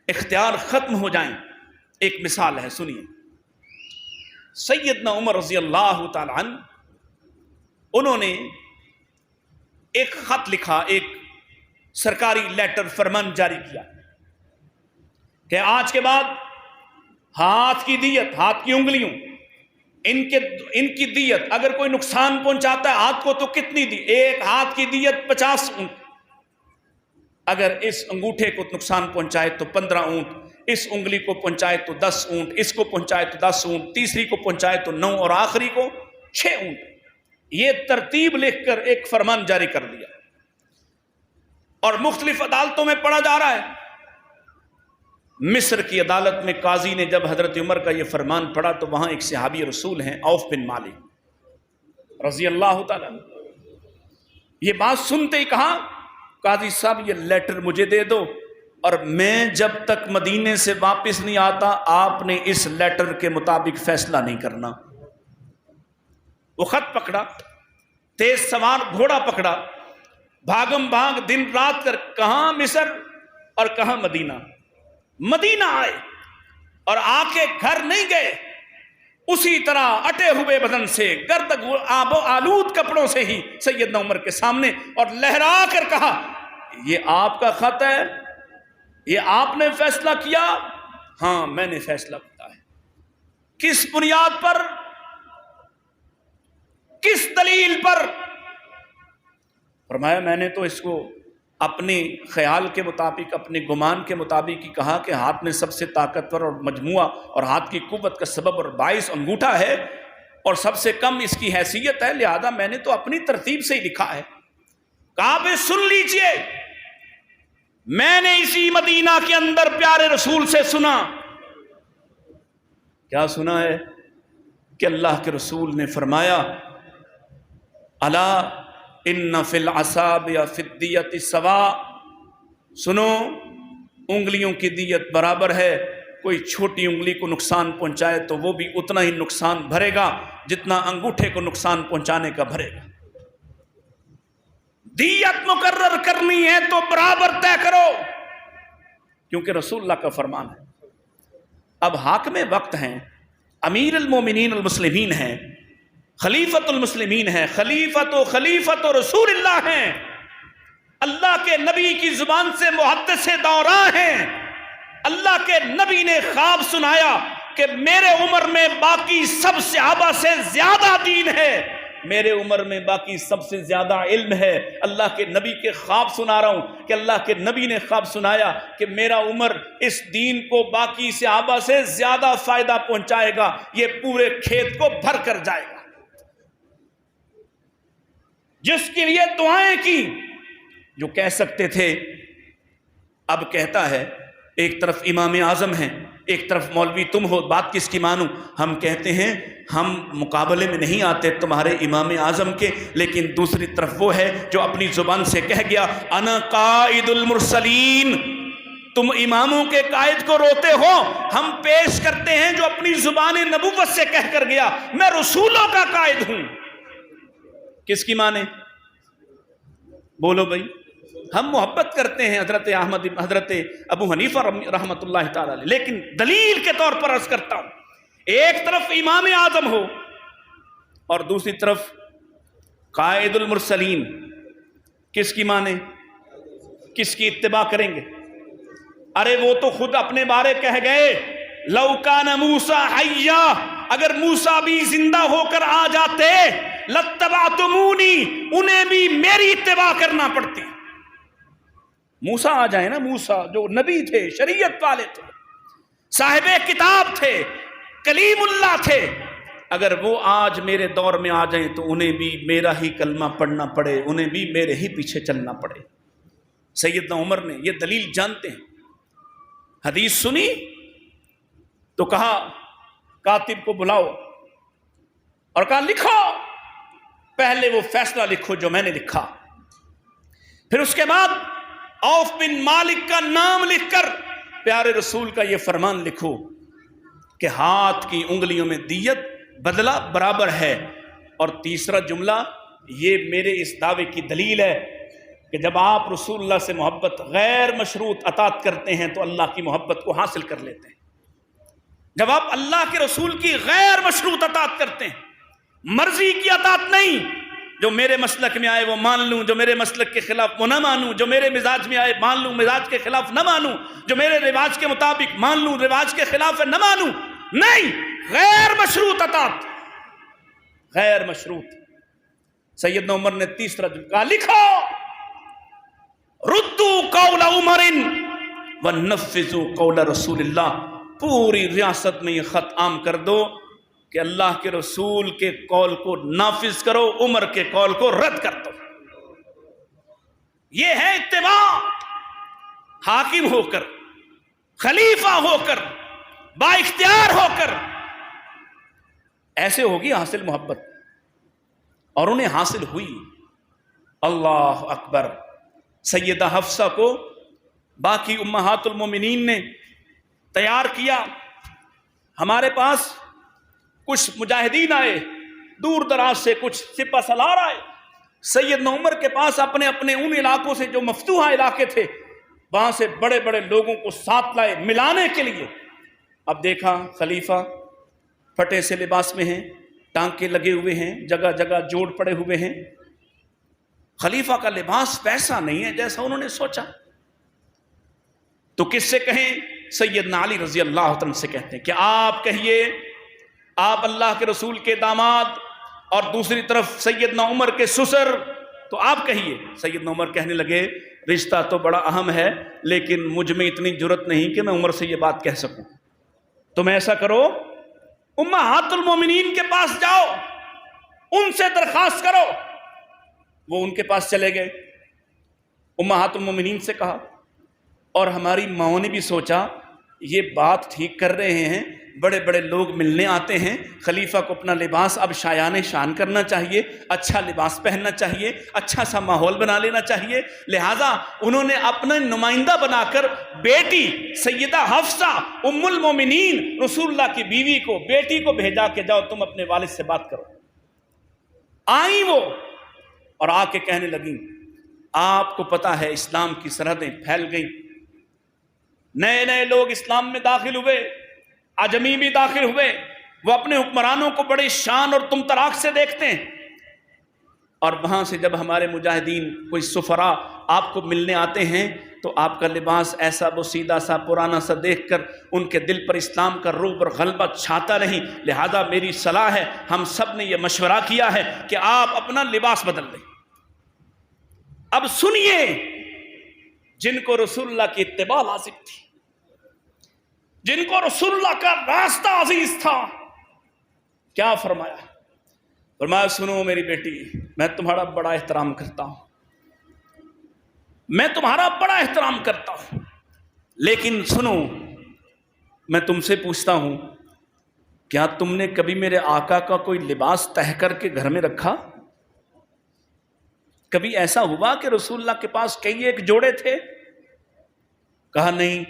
اختیار ختم ہو جائیں۔ ایک مثال ہے، سنیے۔ سیدنا عمر رضی اللہ تعالی عنہ، انہوں نے ایک خط لکھا، ایک سرکاری لیٹر فرمان جاری کیا کہ آج کے بعد ہاتھ کی دیت، ہاتھ کی انگلیوں، ان کی دیت، اگر کوئی نقصان پہنچاتا ہے ہاتھ کو تو کتنی دی؟ ایک ہاتھ کی دیت 50 اونٹ، اگر اس انگوٹھے کو نقصان پہنچائے تو 15 اونٹ، اس انگلی کو پہنچائے تو 10 اونٹ، اس کو پہنچائے تو 10 اونٹ، تیسری کو پہنچائے تو 9 اور آخری کو 6 اونٹ۔ یہ ترتیب لکھ کر ایک فرمان جاری کر دیا، اور مختلف عدالتوں میں پڑھا جا رہا ہے۔ مصر کی عدالت میں قاضی نے جب حضرت عمر کا یہ فرمان پڑھا تو وہاں ایک صحابی رسول ہیں، عوف بن مالک رضی اللہ تعالیٰ، یہ بات سنتے ہی کہا قاضی صاحب یہ لیٹر مجھے دے دو، اور میں جب تک مدینے سے واپس نہیں آتا آپ نے اس لیٹر کے مطابق فیصلہ نہیں کرنا۔ وہ خط پکڑا، تیز سوار گھوڑا پکڑا، بھاگم بھاگ دن رات کر کہاں مصر اور کہاں مدینہ، مدینہ آئے، اور آ کے گھر نہیں گئے، اسی طرح اٹے ہوئے بدن سے، گرد آب و آلود کپڑوں سے ہی سیدنا عمر کے سامنے، اور لہرا کر کہا یہ آپ کا خط ہے، یہ آپ نے فیصلہ کیا؟ ہاں میں نے فیصلہ کیا ہے۔ کس بنیاد پر؟ کس دلیل پر؟ فرمایا میں نے تو اس کو اپنے خیال کے مطابق، اپنے گمان کے مطابق ہی کہا کہ ہاتھ میں سب سے طاقتور اور مجموعہ اور ہاتھ کی قوت کا سبب اور باعث انگوٹھا ہے، اور سب سے کم اس کی حیثیت ہے، لہذا میں نے تو اپنی ترتیب سے ہی لکھا ہے۔ کہا بھئی سن لیجئے، میں نے اسی مدینہ کے اندر پیارے رسول سے سنا۔ کیا سنا ہے؟ کہ اللہ کے رسول نے فرمایا الا ان فی العصابع فی الدیۃ سواء، سنو انگلیوں کی دیت برابر ہے، کوئی چھوٹی انگلی کو نقصان پہنچائے تو وہ بھی اتنا ہی نقصان بھرے گا جتنا انگوٹھے کو نقصان پہنچانے کا بھرے گا۔ دیت مقرر کرنی ہے تو برابر طے کرو، کیونکہ رسول اللہ کا فرمان ہے۔ اب حاکم وقت ہیں، امیر المومنین المسلمین ہیں، خلیفۃ المسلمین ہیں، خلیفۃ رسول اللہ ہیں، اللہ کے نبی کی زبان سے محدث دوراں ہیں۔ اللہ کے نبی نے خواب سنایا کہ میرے عمر میں باقی سب صحابہ سے زیادہ دین ہے، میرے عمر میں باقی سب سے زیادہ علم ہے۔ اللہ کے نبی کے خواب سنا رہا ہوں کہ اللہ کے نبی نے خواب سنایا کہ میرا عمر اس دین کو باقی صحابہ سے زیادہ فائدہ پہنچائے گا، یہ پورے کھیت کو بھر کر جائے گا۔ جس کے لیے دعائیں کی، جو کہہ سکتے تھے اب کہتا ہے، ایک طرف امام اعظم ہیں، ایک طرف مولوی تم ہو، بات کس کی مانوں؟ ہم کہتے ہیں ہم مقابلے میں نہیں آتے تمہارے امام اعظم کے، لیکن دوسری طرف وہ ہے جو اپنی زبان سے کہہ گیا انا قائد المرسلین، تم اماموں کے قائد کو روتے ہو، ہم پیش کرتے ہیں جو اپنی زبان نبوت سے کہہ کر گیا میں رسولوں کا قائد ہوں۔ کس کی مانے؟ بولو بھائی۔ ہم محبت کرتے ہیں حضرت احمد حضرت ابو حنیفہ رحمۃ اللہ تعالی علیہ، لیکن دلیل کے طور پر عرض کرتا ہوں، ایک طرف امام اعظم ہو اور دوسری طرف قائد المرسلین، کس کی مانے؟ کس کی اتباع کریں گے؟ ارے وہ تو خود اپنے بارے کہہ گئے لو کان موسیٰ حیا، اگر موسیٰ بھی زندہ ہو کر آ جاتے لاتبعتمونی، انہیں بھی میری اتباع کرنا پڑتی۔ موسیٰ آ جائیں نا، موسیٰ جو نبی تھے، شریعت والے تھے، صاحب کتاب تھے، کلیم اللہ تھے، اگر وہ آج میرے دور میں آ جائیں تو انہیں بھی میرا ہی کلمہ پڑھنا پڑے، انہیں بھی میرے ہی پیچھے چلنا پڑے۔ سیدنا عمر نے یہ دلیل جانتے ہیں، حدیث سنی تو کہا کاتب کو بلاؤ اور کہا لکھو، پہلے وہ فیصلہ لکھو جو میں نے لکھا، پھر اس کے بعد عوف بن مالک کا نام لکھ کر پیارے رسول کا یہ فرمان لکھو کہ ہاتھ کی انگلیوں میں دیت بدلہ برابر ہے، اور تیسرا جملہ یہ میرے اس دعوے کی دلیل ہے کہ جب آپ رسول اللہ سے محبت غیر مشروط اطاعت کرتے ہیں تو اللہ کی محبت کو حاصل کر لیتے ہیں۔ جب آپ اللہ کے رسول کی غیر مشروط اطاعت کرتے ہیں، مرضی کی اطاعت نہیں، جو میرے مسلک میں آئے وہ مان لوں، جو میرے مسلک کے خلاف وہ نہ مانوں، جو میرے مزاج میں آئے مان لوں، مزاج کے خلاف نہ مانوں، جو میرے رواج کے مطابق مان لوں، رواج کے خلاف نہ مانوں، نہیں، غیر مشروط اطاعت، غیر مشروط۔ سیدنا عمر نے تیسرا جملہ کہا لکھو ردو قول عمر ونفذوا قول رسول اللہ، پوری ریاست میں یہ خط عام کر دو کہ اللہ کے رسول کے قول کو نافذ کرو، عمر کے قول کو رد کر دو۔ یہ ہے اتباع، حاکم ہو کر، خلیفہ ہو کر، با اختیار ہو کر، ایسے ہوگی حاصل محبت، اور انہیں حاصل ہوئی۔ اللہ اکبر۔ سیدہ حفصہ کو باقی امہات المومنین نے تیار کیا، ہمارے پاس کچھ مجاہدین آئے دور دراز سے، کچھ سپہ سالار آئے، سیدنا عمر کے پاس اپنے اپنے ان علاقوں سے جو مفتوحہ علاقے تھے وہاں سے بڑے بڑے لوگوں کو ساتھ لائے ملانے کے لیے۔ اب دیکھا خلیفہ پھٹے سے لباس میں ہیں، ٹانکے لگے ہوئے ہیں، جگہ جگہ جوڑ پڑے ہوئے ہیں، خلیفہ کا لباس ویسا نہیں ہے جیسا انہوں نے سوچا، تو کس سے کہیں؟ سیدنا علی رضی اللہ عنہ سے کہتے ہیں کہ آپ کہیے، آپ اللہ کے رسول کے داماد اور دوسری طرف سیدنا عمر کے سسر، تو آپ کہیے۔ سیدنا عمر کہنے لگے رشتہ تو بڑا اہم ہے لیکن مجھ میں اتنی جرت نہیں کہ میں عمر سے یہ بات کہہ سکوں، تم ایسا کرو امہات المومنین کے پاس جاؤ، ان سے درخواست کرو۔ وہ ان کے پاس چلے گئے، امہات المومنین سے کہا، اور ہماری ماؤں نے بھی سوچا یہ بات ٹھیک کر رہے ہیں، بڑے بڑے لوگ ملنے آتے ہیں، خلیفہ کو اپنا لباس اب شایان شان کرنا چاہیے، اچھا لباس پہننا چاہیے، اچھا سا ماحول بنا لینا چاہیے، لہٰذا انہوں نے اپنا نمائندہ بنا کر بیٹی سیدہ حفصہ ام المومنین رسول اللہ کی بیوی کو، بیٹی کو بھیجا کہ جاؤ تم اپنے والد سے بات کرو۔ آئیں وہ اور آ کے کہنے لگیں آپ کو پتہ ہے اسلام کی سرحدیں پھیل گئیں، نئے نئے لوگ اسلام میں داخل ہوئے، عجمی بھی داخل ہوئے، وہ اپنے حکمرانوں کو بڑے شان اور طمطراق سے دیکھتے ہیں، اور وہاں سے جب ہمارے مجاہدین کوئی سفراء آپ کو ملنے آتے ہیں تو آپ کا لباس ایسا بوسیدہ سا پرانا سا دیکھ کر ان کے دل پر اسلام کا رعب اور غلبہ چھاتا نہیں. لہذا میری صلاح ہے، ہم سب نے یہ مشورہ کیا ہے کہ آپ اپنا لباس بدل دیں. اب سنیے، جن کو رسول اللہ کی اتباع لازم تھی، جن کو رسول اللہ کا راستہ عزیز تھا، کیا فرمایا؟ فرمایا سنو میری بیٹی، میں تمہارا بڑا احترام کرتا ہوں، میں تمہارا بڑا احترام کرتا ہوں، لیکن سنو، میں تم سے پوچھتا ہوں، کیا تم نے کبھی میرے آقا کا کوئی لباس تہ کر کے گھر میں رکھا؟ کبھی ایسا ہوا کہ رسول اللہ کے پاس کئی ایک جوڑے تھے؟ کہا نہیں.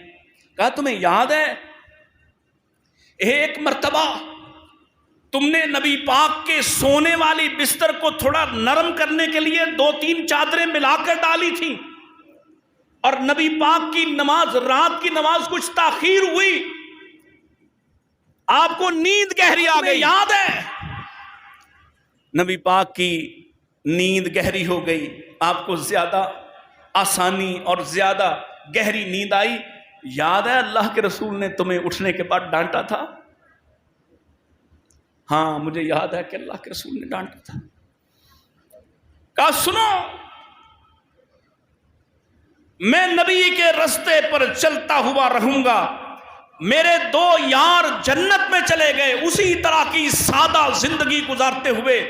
کہا تمہیں یاد ہے ایک مرتبہ تم نے نبی پاک کے سونے والی بستر کو تھوڑا نرم کرنے کے لیے 2-3 چادریں ملا کر ڈالی تھی، اور نبی پاک کی نماز، رات کی نماز کچھ تاخیر ہوئی، آپ کو نیند گہری آ گئی، یاد ہے؟ نبی پاک کی نیند گہری ہو گئی، آپ کو زیادہ آسانی اور زیادہ گہری نیند آئی. یاد ہے اللہ کے رسول نے تمہیں اٹھنے کے بعد ڈانٹا تھا؟ ہاں مجھے یاد ہے کہ اللہ کے رسول نے ڈانٹا تھا. کہا سنو، میں نبی کے رستے پر چلتا ہوا رہوں گا، میرے 2 یار جنت میں چلے گئے اسی طرح کی سادہ زندگی گزارتے ہوئے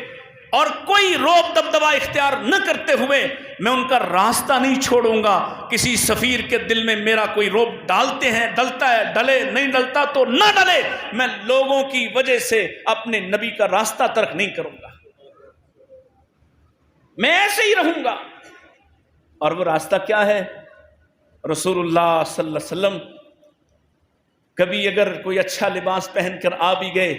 اور کوئی روب دبدبا اختیار نہ کرتے ہوئے، میں ان کا راستہ نہیں چھوڑوں گا. کسی سفیر کے دل میں میرا کوئی روب ڈالتے ہیں، ڈلتا ہے، ڈلے، نہیں ڈلتا تو نہ ڈلے، میں لوگوں کی وجہ سے اپنے نبی کا راستہ ترک نہیں کروں گا، میں ایسے ہی رہوں گا. اور وہ راستہ کیا ہے؟ رسول اللہ صلی اللہ علیہ وسلم کبھی اگر کوئی اچھا لباس پہن کر آ بھی گئے،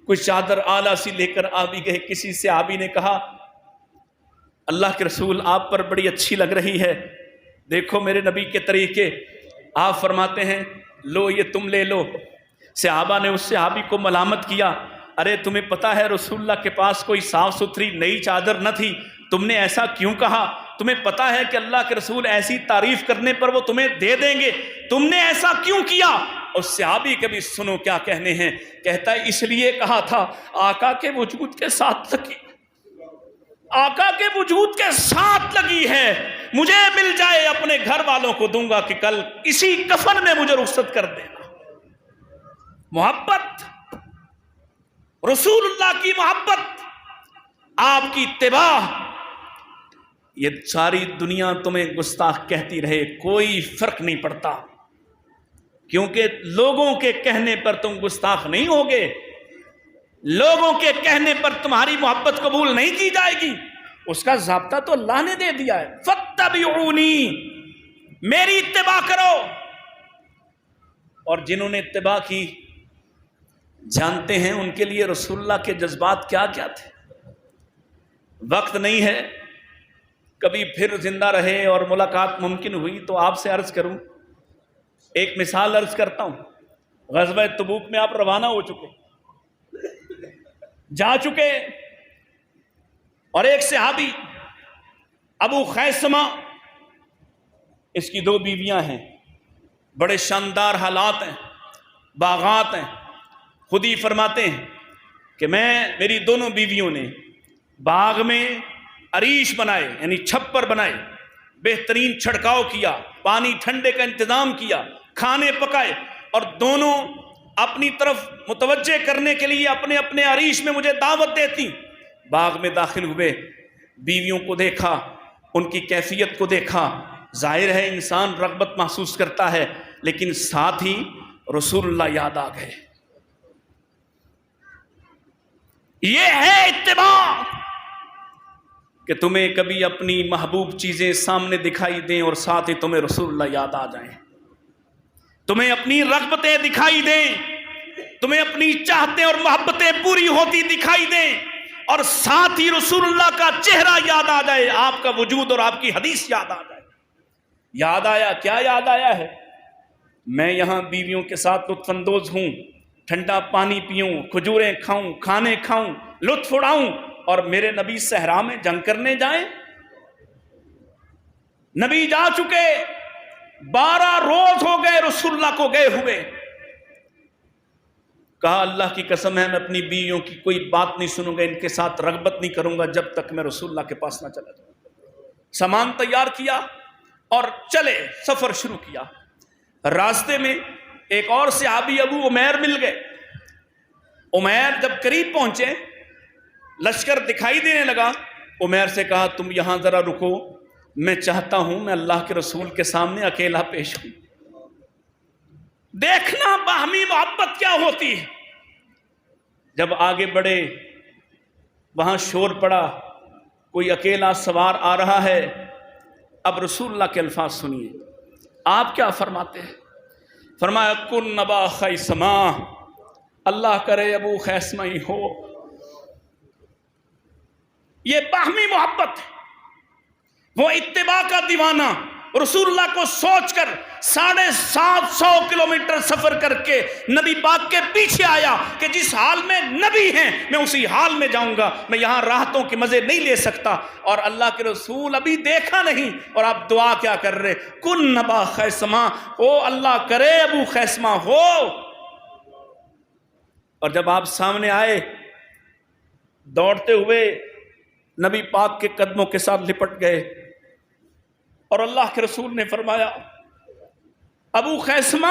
کوئی چادر اعلیٰ سی لے کر آ بھی گئے، کسی سے آبی نے کہا اللہ کے رسول آپ پر بڑی اچھی لگ رہی ہے، دیکھو میرے نبی کے طریقے. آپ فرماتے ہیں لو یہ تم لے لو. صحابہ نے اس صحابی کو ملامت کیا، ارے تمہیں پتا ہے رسول اللہ کے پاس کوئی صاف ستھری نئی چادر نہ تھی، تم نے ایسا کیوں کہا؟ تمہیں پتا ہے کہ اللہ کے رسول ایسی تعریف کرنے پر وہ تمہیں دے دیں گے، تم نے ایسا کیوں کیا؟ اور صحابی کبھی سنو کیا کہنے ہیں، کہتا ہے اس لیے کہا تھا آقا کے وجود کے ساتھ لگی، آقا کے وجود کے ساتھ لگی ہے، مجھے مل جائے اپنے گھر والوں کو دوں گا کہ کل اسی کفن میں مجھے رخصت کر دینا. محبت، رسول اللہ کی محبت، آپ کی اتباع، یہ ساری دنیا تمہیں گستاخ کہتی رہے کوئی فرق نہیں پڑتا، کیونکہ لوگوں کے کہنے پر تم گستاخ نہیں ہوگے، لوگوں کے کہنے پر تمہاری محبت قبول نہیں کی جائے گی. اس کا ضابطہ تو اللہ نے دے دیا ہے، فاتبعونی، میری اتباع کرو. اور جنہوں نے اتباع کی جانتے ہیں ان کے لیے رسول اللہ کے جذبات کیا کیا تھے. وقت نہیں ہے، کبھی پھر زندہ رہے اور ملاقات ممکن ہوئی تو آپ سے عرض کروں، ایک مثال عرض کرتا ہوں. غزوہ تبوک میں آپ روانہ ہو چکے، جا چکے، اور ایک صحابی ابو خیثمہ، اس کی 2 بیویاں ہیں، بڑے شاندار حالات ہیں، باغات ہیں. خود ہی فرماتے ہیں کہ میری دونوں بیویوں نے باغ میں عریش بنائے، یعنی چھپر بنائے، بہترین چھڑکاؤ کیا، پانی ٹھنڈے کا انتظام کیا، کھانے پکائے، اور دونوں اپنی طرف متوجہ کرنے کے لیے اپنے اپنے عریش میں مجھے دعوت دیتی. باغ میں داخل ہوئے، بیویوں کو دیکھا، ان کی کیفیت کو دیکھا، ظاہر ہے انسان رغبت محسوس کرتا ہے، لیکن ساتھ ہی رسول اللہ یاد آ گئے. یہ ہے اتباع، کہ تمہیں کبھی اپنی محبوب چیزیں سامنے دکھائی دیں اور ساتھ ہی تمہیں رسول اللہ یاد آ جائیں، تمہیں اپنی رغبتیں دکھائی دیں، تمہیں اپنی چاہتیں اور محبتیں پوری ہوتی دکھائی دیں، اور ساتھ ہی رسول اللہ کا چہرہ یاد آ جائے، آپ کا وجود اور آپ کی حدیث یاد آ جائے. یاد آیا، کیا یاد آیا ہے؟ میں یہاں بیویوں کے ساتھ لطف اندوز ہوں، ٹھنڈا پانی پیوں، کھجوریں کھاؤں، کھانے کھاؤں، لطف اڑاؤں، اور میرے نبی صحرا میں جنگ کرنے جائیں؟ نبی جا چکے، 12 روز ہو گئے رسول اللہ کو گئے ہوئے. کہا اللہ کی قسم ہے میں اپنی بیویوں کی کوئی بات نہیں سنوں گا، ان کے ساتھ رغبت نہیں کروں گا جب تک میں رسول اللہ کے پاس نہ چلا جاؤں. سامان تیار کیا اور چلے، سفر شروع کیا. راستے میں ایک اور صحابی ابو عمیر مل گئے. عمیر جب قریب پہنچے، لشکر دکھائی دینے لگا. عمیر سے کہا تم یہاں ذرا رکو، میں چاہتا ہوں میں اللہ کے رسول کے سامنے اکیلا پیش ہوں. دیکھنا باہمی محبت کیا ہوتی ہے. جب آگے بڑھے وہاں شور پڑا، کوئی اکیلا سوار آ رہا ہے. اب رسول اللہ کے الفاظ سنیے، آپ کیا فرماتے ہیں؟ فرمایا کن ابا خیثمہ، اللہ کرے ابو خیثمہ ہی ہو. یہ باہمی محبت ہے، وہ اتباع کا دیوانہ رسول اللہ کو سوچ کر 750 کلومیٹر سفر کر کے نبی پاک کے پیچھے آیا کہ جس حال میں نبی ہیں میں اسی حال میں جاؤں گا، میں یہاں راحتوں کے مزے نہیں لے سکتا. اور اللہ کے رسول ابھی دیکھا نہیں اور آپ دعا کیا کر رہے؟ کن ابا خیثمہ ہو، اللہ کرے ابو خیثمہ ہو. اور جب آپ سامنے آئے دوڑتے ہوئے نبی پاک کے قدموں کے ساتھ لپٹ گئے اور اللہ کے رسول نے فرمایا ابو خیثمہ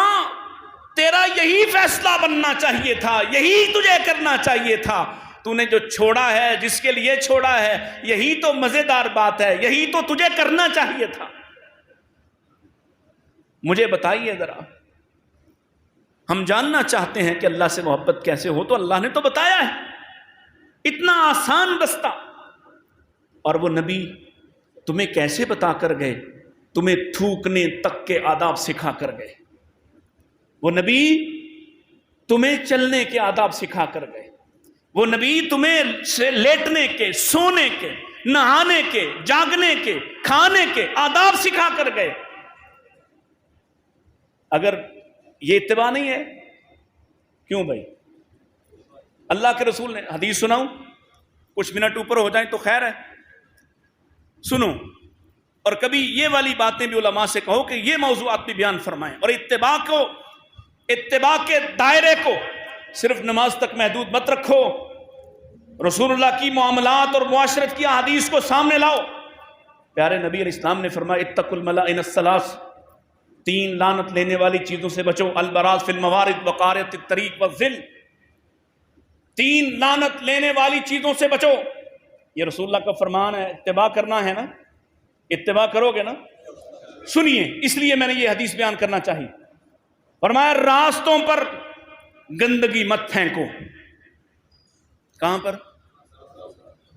تیرا یہی فیصلہ بننا چاہیے تھا، یہی تجھے کرنا چاہیے تھا. تو نے جو چھوڑا ہے، جس کے لیے چھوڑا ہے، یہی تو مزیدار بات ہے، یہی تو تجھے کرنا چاہیے تھا. مجھے بتائیے ذرا، ہم جاننا چاہتے ہیں کہ اللہ سے محبت کیسے ہو، تو اللہ نے تو بتایا ہے، اتنا آسان رستہ. اور وہ نبی تمہیں کیسے بتا کر گئے؟ تمہیں تھوکنے تک کے آداب سکھا کر گئے. وہ نبی تمہیں چلنے کے آداب سکھا کر گئے. وہ نبی تمہیں سے لیٹنے کے، سونے کے، نہانے کے، جاگنے کے، کھانے کے آداب سکھا کر گئے. اگر یہ اتباع نہیں ہے کیوں بھائی؟ اللہ کے رسول نے حدیث سناؤں؟ کچھ منٹ اوپر ہو جائیں تو خیر ہے، سنو. اور کبھی یہ والی باتیں بھی علماء سے کہو کہ یہ موضوعات بھی بیان فرمائیں. اور اتباع کے دائرے کو صرف نماز تک محدود مت رکھو، رسول اللہ کی معاملات اور معاشرت کی احادیث کو سامنے لاؤ. پیارے نبی علیہ السلام نے فرمایا اتقوا الملائن الثلاث، 3 لعنت لینے والی چیزوں سے بچو، البراز فی الموارد وقارعۃ الطریق والذل. 3 لعنت لینے والی چیزوں سے بچو. یہ رسول اللہ کا فرمان ہے، اتباع کرنا ہے نا؟ اتباع کرو گے نا؟ سنیے، اس لیے میں نے یہ حدیث بیان کرنا چاہی. فرمایا راستوں پر گندگی مت پھینکو. کہاں پر؟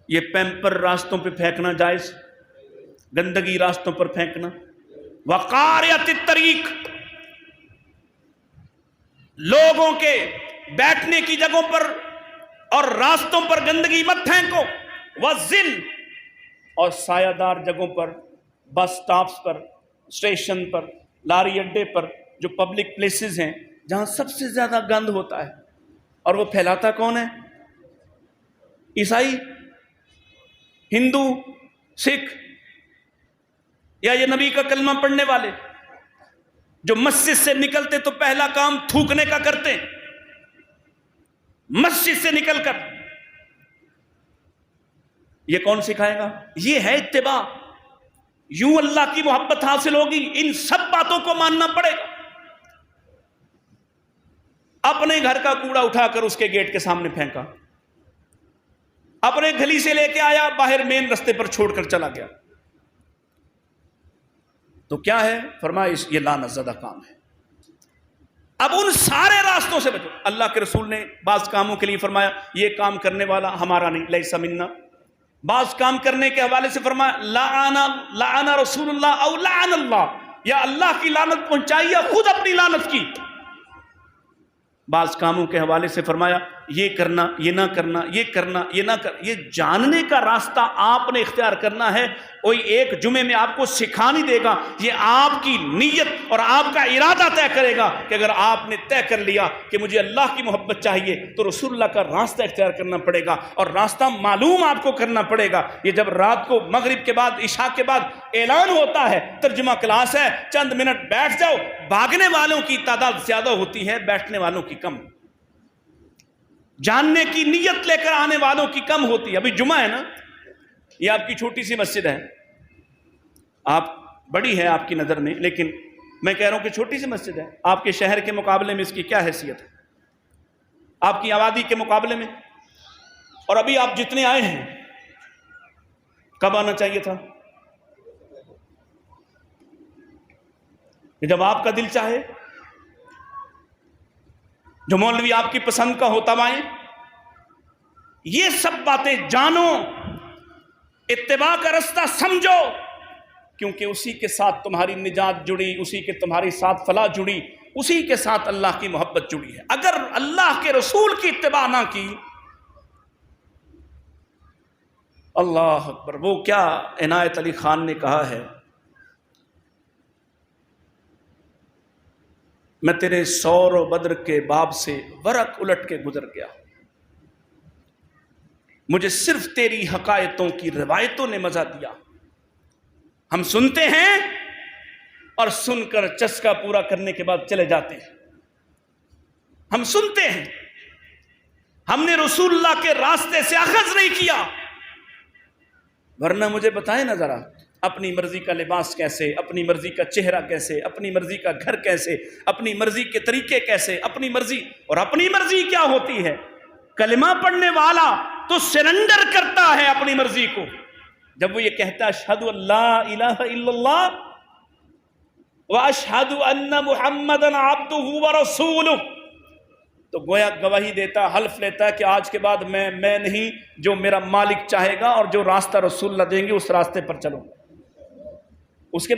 یہ پیمپر راستوں پہ پھینکنا جائز؟ گندگی راستوں پر پھینکنا. وقاریت الطریق، لوگوں کے بیٹھنے کی جگہوں پر اور راستوں پر گندگی مت پھینکو. وزن، اور سایہ دار جگہوں پر، بس سٹاپس پر، اسٹیشن پر، لاری اڈے پر، جو پبلک پلیسز ہیں جہاں سب سے زیادہ گند ہوتا ہے. اور وہ پھیلاتا کون ہے؟ عیسائی، ہندو، سکھ، یا یہ نبی کا کلمہ پڑھنے والے جو مسجد سے نکلتے تو پہلا کام تھوکنے کا کرتے. مسجد سے نکل کر یہ کون سکھائے گا؟ یہ ہے اتباع. یوں اللہ کی محبت حاصل ہوگی. ان سب باتوں کو ماننا پڑے گا. اپنے گھر کا کوڑا اٹھا کر اس کے گیٹ کے سامنے پھینکا، اپنے گلی سے لے کے آیا باہر مین رستے پر چھوڑ کر چلا گیا، تو کیا ہے؟ فرمایا یہ لعنت زدہ کام ہے. اب ان سارے راستوں سے بچو. اللہ کے رسول نے بعض کاموں کے لیے فرمایا یہ کام کرنے والا ہمارا نہیں، لیس منا. بعض کام کرنے کے حوالے سے فرمایا لعن رسول اللہ او لعن اللہ، یا اللہ کی لعنت پہنچائی یا خود اپنی لعنت کی. بعض کاموں کے حوالے سے فرمایا یہ کرنا، یہ نہ کرنا، یہ کرنا، یہ نہ کر، یہ جاننے کا راستہ آپ نے اختیار کرنا ہے۔ کوئی ایک جمعے میں آپ کو سکھا نہیں دے گا، یہ آپ کی نیت اور آپ کا ارادہ طے کرے گا کہ اگر آپ نے طے کر لیا کہ مجھے اللہ کی محبت چاہیے تو رسول اللہ کا راستہ اختیار کرنا پڑے گا، اور راستہ معلوم آپ کو کرنا پڑے گا۔ یہ جب رات کو مغرب کے بعد، عشاء کے بعد اعلان ہوتا ہے ترجمہ کلاس ہے، چند منٹ بیٹھ جاؤ، بھاگنے والوں کی تعداد زیادہ ہوتی ہے، بیٹھنے والوں کی کم، جاننے کی نیت لے کر آنے والوں کی کم ہوتی ہے۔ ابھی جمعہ ہے نا، یہ آپ کی چھوٹی سی مسجد ہے، آپ بڑی ہے آپ کی نظر میں، لیکن میں کہہ رہا ہوں کہ چھوٹی سی مسجد ہے، آپ کے شہر کے مقابلے میں اس کی کیا حیثیت ہے، آپ کی آبادی کے مقابلے میں؟ اور ابھی آپ جتنے آئے ہیں، کب آنا چاہیے تھا؟ کہ جب آپ کا دل چاہے، جو مولوی آپ کی پسند کا ہوتا آئیں۔ یہ سب باتیں جانو، اتباع کا رستہ سمجھو، کیونکہ اسی کے ساتھ تمہاری نجات جڑی، اسی کے تمہاری ساتھ فلاح جڑی، اسی کے ساتھ اللہ کی محبت جڑی ہے۔ اگر اللہ کے رسول کی اتباع نہ کی، اللہ اکبر، وہ کیا عنایت علی خان نے کہا ہے، میں تیرے سور و بدر کے باب سے ورق الٹ کے گزر گیا، مجھے صرف تیری حکایتوں کی روایتوں نے مزہ دیا۔ ہم سنتے ہیں اور سن کر چسکا پورا کرنے کے بعد چلے جاتے ہیں۔ ہم سنتے ہیں، ہم نے رسول اللہ کے راستے سے اخذ نہیں کیا۔ ورنہ مجھے بتائیں نا ذرا، اپنی مرضی کا لباس کیسے، اپنی مرضی کا چہرہ کیسے، اپنی مرضی کا گھر کیسے، اپنی مرضی کے طریقے کیسے، اپنی مرضی، اور اپنی مرضی کیا ہوتی ہے؟ کلمہ پڑھنے والا تو سرنڈر کرتا ہے اپنی مرضی کو۔ جب وہ یہ کہتا ہے اشہد ان لا الہ الا اللہ واشہد ان محمدًا عبدہ ورسولہ، تو گویا گواہی دیتا، حلف لیتا ہے کہ آج کے بعد میں نہیں، جو میرا مالک چاہے گا اور جو راستہ رسول اللہ دیں گے اس راستے پر چلوں۔ اس کے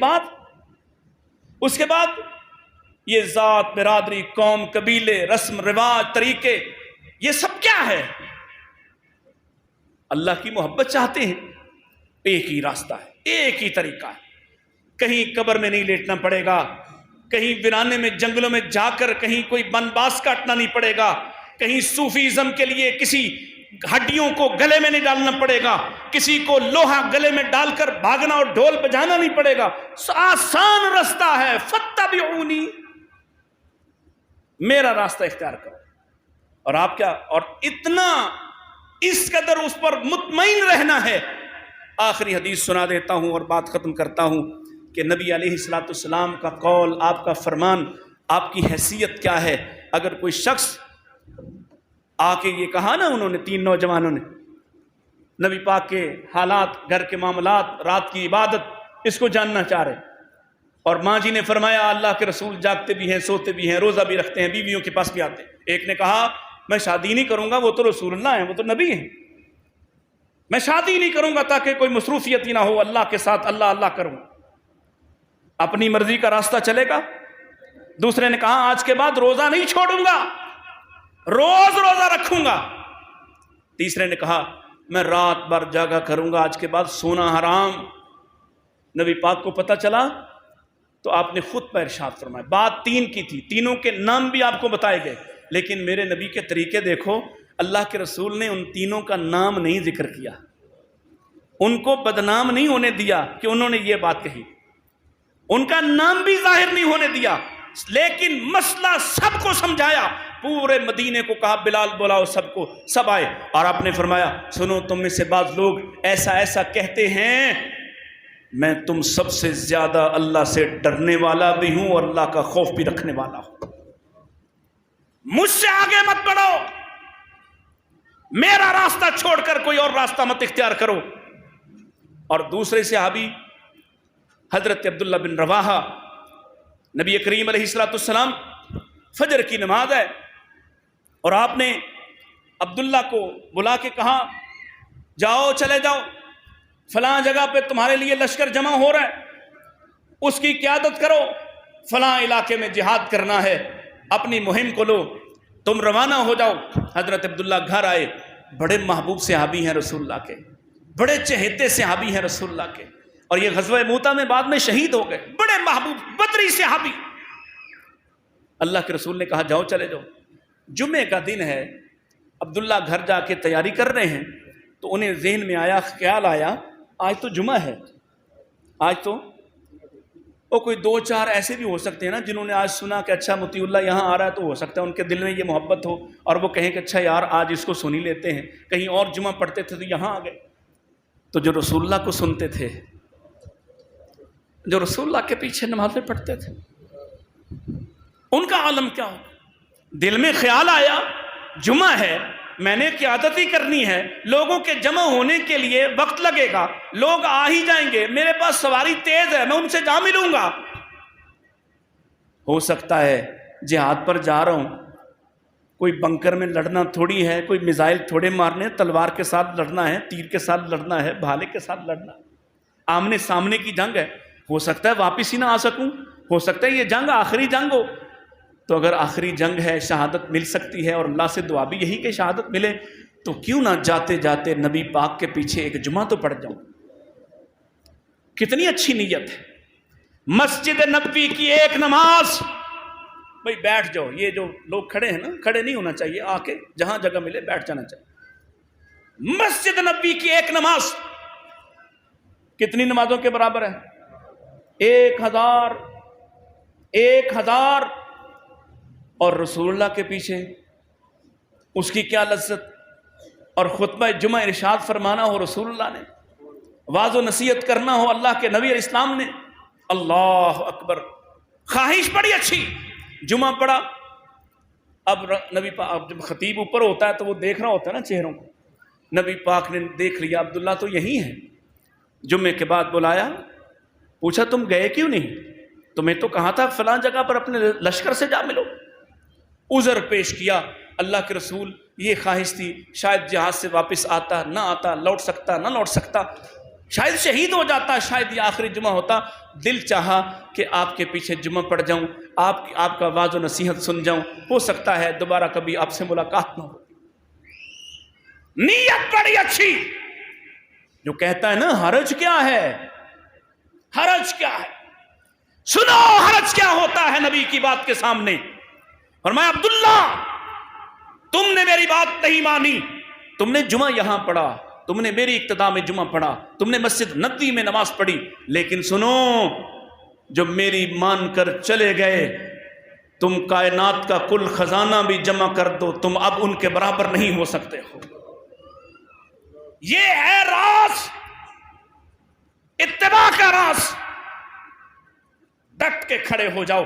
بعد یہ ذات، برادری، قوم، قبیلے، رسم رواج، طریقے، یہ سب کیا ہے؟ اللہ کی محبت چاہتے ہیں، ایک ہی راستہ ہے، ایک ہی طریقہ ہے۔ کہیں قبر میں نہیں لیٹنا پڑے گا، کہیں ویرانے میں، جنگلوں میں جا کر کہیں کوئی بن باس کاٹنا نہیں پڑے گا، کہیں صوفیزم کے لیے کسی ہڈیوں کو گلے میں نہیں ڈالنا پڑے گا، کسی کو لوہا گلے میں ڈال کر بھاگنا اور ڈھول بجانا نہیں پڑے گا۔ آسان راستہ ہے، فاتبعونی، میرا راستہ اختیار کرو۔ اور آپ کیا، اور اتنا اس قدر اس پر مطمئن رہنا ہے۔ آخری حدیث سنا دیتا ہوں اور بات ختم کرتا ہوں کہ نبی علیہ الصلوۃ والسلام کا قول، آپ کا فرمان، آپ کی حیثیت کیا ہے۔ اگر کوئی شخص آ کے یہ کہا نا، انہوں نے، تین نوجوانوں نے، نبی پاک کے حالات، گھر کے معاملات، رات کی عبادت، اس کو جاننا چاہ رہے، اور ماں جی نے فرمایا اللہ کے رسول جاگتے بھی ہیں، سوتے بھی ہیں، روزہ بھی رکھتے ہیں، بیویوں کے پاس بھی آتے ہیں۔ ایک نے کہا میں شادی نہیں کروں گا، وہ تو رسول اللہ ہیں، وہ تو نبی ہیں، میں شادی نہیں کروں گا تاکہ کوئی مصروفیت ہی نہ ہو، اللہ کے ساتھ اللہ اللہ کروں، اپنی مرضی کا راستہ چلے گا۔ دوسرے نے کہا آج کے بعد روزہ نہیں چھوڑوں گا، روز روزہ رکھوں گا۔ تیسرے نے کہا میں رات بھر جاگا کروں گا، آج کے بعد سونا حرام۔ نبی پاک کو پتہ چلا تو آپ نے خود پر ارشاد فرمایا، بات تین کی تھی، تینوں کے نام بھی آپ کو بتائے گئے، لیکن میرے نبی کے طریقے دیکھو، اللہ کے رسول نے ان تینوں کا نام نہیں ذکر کیا، ان کو بدنام نہیں ہونے دیا کہ انہوں نے یہ بات کہی، ان کا نام بھی ظاہر نہیں ہونے دیا، لیکن مسئلہ سب کو سمجھایا، پورے مدینے کو کہا بلال بلاؤ سب کو، سب آئے، اور آپ نے فرمایا سنو، تم میں سے بعض لوگ ایسا ایسا کہتے ہیں، میں تم سب سے زیادہ اللہ سے ڈرنے والا بھی ہوں اور اللہ کا خوف بھی رکھنے والا ہوں، مجھ سے آگے مت بڑھو، میرا راستہ چھوڑ کر کوئی اور راستہ مت اختیار کرو۔ اور دوسرے صحابی حضرت عبداللہ بن رواحہ، نبی کریم علیہ السلام فجر کی نماز ہے اور آپ نے عبداللہ کو بلا کے کہا جاؤ، چلے جاؤ، فلاں جگہ پہ تمہارے لیے لشکر جمع ہو رہا ہے، اس کی قیادت کرو، فلاں علاقے میں جہاد کرنا ہے، اپنی مہم کو لو۔ تم روانہ ہو جاؤ۔ حضرت عبداللہ گھر آئے، بڑے محبوب صحابی ہیں رسول اللہ کے، بڑے چہیتے صحابی ہیں رسول اللہ کے، اور یہ غزوہ موتا میں بعد میں شہید ہو گئے، بڑے محبوب بدری صحابی۔ اللہ کے رسول نے کہا جاؤ چلے جاؤ۔ جمعے کا دن ہے، عبداللہ گھر جا کے تیاری کر رہے ہیں، تو انہیں ذہن میں آیا، خیال آیا آج تو جمعہ ہے، آج تو اور کوئی دو چار ایسے بھی ہو سکتے ہیں نا جنہوں نے آج سنا کہ اچھا مطیع اللہ یہاں آ رہا ہے، تو ہو سکتا ہے ان کے دل میں یہ محبت ہو اور وہ کہیں کہ اچھا یار آج اس کو سن ہی لیتے ہیں، کہیں اور جمعہ پڑھتے تھے تو یہاں آ گئے۔ تو جو رسول اللہ کو سنتے تھے، جو رسول اللہ کے پیچھے نمازیں پڑھتے تھے، ان کا عالم کیا ہو؟ دل میں خیال آیا جمعہ ہے، میں نے قیادت ہی کرنی ہے، لوگوں کے جمع ہونے کے لیے وقت لگے گا، لوگ آ ہی جائیں گے، میرے پاس سواری تیز ہے، میں ان سے جا ملوں گا۔ ہو سکتا ہے جہاد پر جا رہا ہوں، کوئی بنکر میں لڑنا تھوڑی ہے، کوئی میزائل تھوڑے مارنے، تلوار کے ساتھ لڑنا ہے، تیر کے ساتھ لڑنا ہے، بھالے کے ساتھ لڑنا ہے، آمنے سامنے کی جنگ ہے، ہو سکتا ہے واپس ہی نہ آ سکوں، ہو سکتا ہے یہ جنگ آخری جنگ ہو۔ تو اگر آخری جنگ ہے، شہادت مل سکتی ہے، اور اللہ سے دعا بھی یہی کہ شہادت ملے، تو کیوں نہ جاتے جاتے نبی پاک کے پیچھے ایک جمعہ تو پڑھ جاؤں۔ کتنی اچھی نیت ہے، مسجد نبوی کی ایک نماز۔ بھئی بیٹھ جاؤ، یہ جو لوگ کھڑے ہیں نا، کھڑے نہیں ہونا چاہیے، آ کے جہاں جگہ ملے بیٹھ جانا چاہیے۔ مسجد نبوی کی ایک نماز کتنی نمازوں کے برابر ہے؟ 1000 اور رسول اللہ کے پیچھے اس کی کیا لذت، اور خطبہ جمعہ ارشاد فرمانا ہو رسول اللہ نے، واعظ و نصیحت کرنا ہو اللہ کے نبی علیہ السلام نے، اللہ اکبر۔ خواہش بڑی اچھی، جمعہ پڑھا، اب نبی پاک جب خطیب اوپر ہوتا ہے تو وہ دیکھ رہا ہوتا ہے نا چہروں کو، نبی پاک نے دیکھ لیا عبداللہ تو یہی ہے، جمعے کے بعد بلایا، پوچھا تم گئے کیوں نہیں؟ تمہیں تو کہا تھا فلاں جگہ پر اپنے لشکر سے جا ملو۔ عذر پیش کیا، اللہ کے رسول یہ خواہش تھی، شاید جہاز سے واپس آتا نہ آتا، لوٹ سکتا نہ لوٹ سکتا، شاید شہید ہو جاتا، شاید یہ آخری جمعہ ہوتا، دل چاہا کہ آپ کے پیچھے جمعہ پڑھ جاؤں، آپ کا واعظ و نصیحت سن جاؤں، ہو سکتا ہے دوبارہ کبھی آپ سے ملاقات نہ ہو۔ نیت بڑی اچھی، جو کہتا ہے نا حرج کیا ہے، حرج کیا ہے، سنو حرج کیا ہوتا ہے نبی کی بات کے سامنے۔ فرمایا عبداللہ تم نے میری بات نہیں مانی، تم نے جمعہ یہاں پڑھا، تم نے میری اقتداء میں جمعہ پڑھا، تم نے مسجد نبوی میں نماز پڑھی، لیکن سنو جو میری مان کر چلے گئے، تم کائنات کا کل خزانہ بھی جمع کر دو، تم اب ان کے برابر نہیں ہو سکتے ہو۔ یہ ہے راز، اتباع کا راز۔ ڈٹ کے کھڑے ہو جاؤ،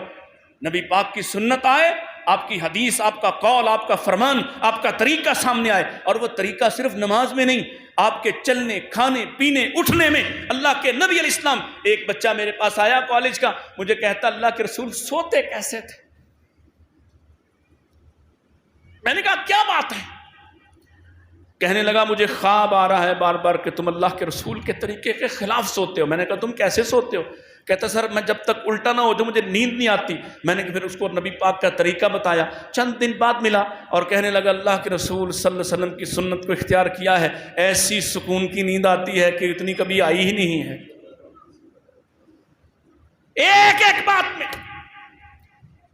نبی پاک کی سنت آئے، آپ کی حدیث، آپ کا قول، آپ کا فرمان، آپ کا طریقہ سامنے آئے، اور وہ طریقہ صرف نماز میں نہیں، آپ کے چلنے کھانے پینے اٹھنے میں۔ اللہ کے نبی علیہ السلام، ایک بچہ میرے پاس آیا کالج کا، مجھے کہتا اللہ کے رسول سوتے کیسے تھے؟ میں نے کہا کیا بات ہے؟ کہنے لگا مجھے خواب آ رہا ہے بار بار کہ تم اللہ کے رسول کے طریقے کے خلاف سوتے ہو۔ میں نے کہا تم کیسے سوتے ہو؟ کہتا سر میں جب تک الٹا نہ ہو جو مجھے نیند نہیں آتی۔ میں نے پھر اس کو نبی پاک کا طریقہ بتایا، چند دن بعد ملا اور کہنے لگا اللہ کے رسول صلی اللہ علیہ وسلم کی سنت کو اختیار کیا ہے، ایسی سکون کی نیند آتی ہے کہ اتنی کبھی آئی ہی نہیں ہے۔ ایک ایک بات میں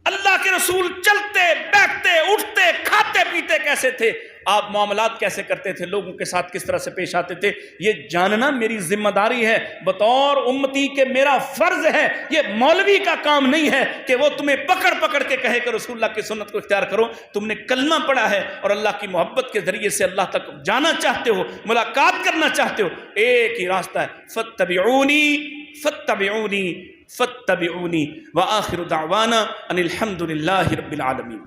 اللہ کے رسول چلتے بیٹھتے اٹھتے کھاتے پیتے کیسے تھے، آپ معاملات کیسے کرتے تھے، لوگوں کے ساتھ کس طرح سے پیش آتے تھے، یہ جاننا میری ذمہ داری ہے بطور امتی کے، میرا فرض ہے۔ یہ مولوی کا کام نہیں ہے کہ وہ تمہیں پکڑ پکڑ کے کہے کہ رسول اللہ کی سنت کو اختیار کرو۔ تم نے کلمہ پڑھا ہے اور اللہ کی محبت کے ذریعے سے اللہ تک جانا چاہتے ہو، ملاقات کرنا چاہتے ہو، ایک ہی راستہ ہے، فاتبعونی فاتبعونی فاتبعونی وآخر دعوانا ان الحمد للہ رب العالمین۔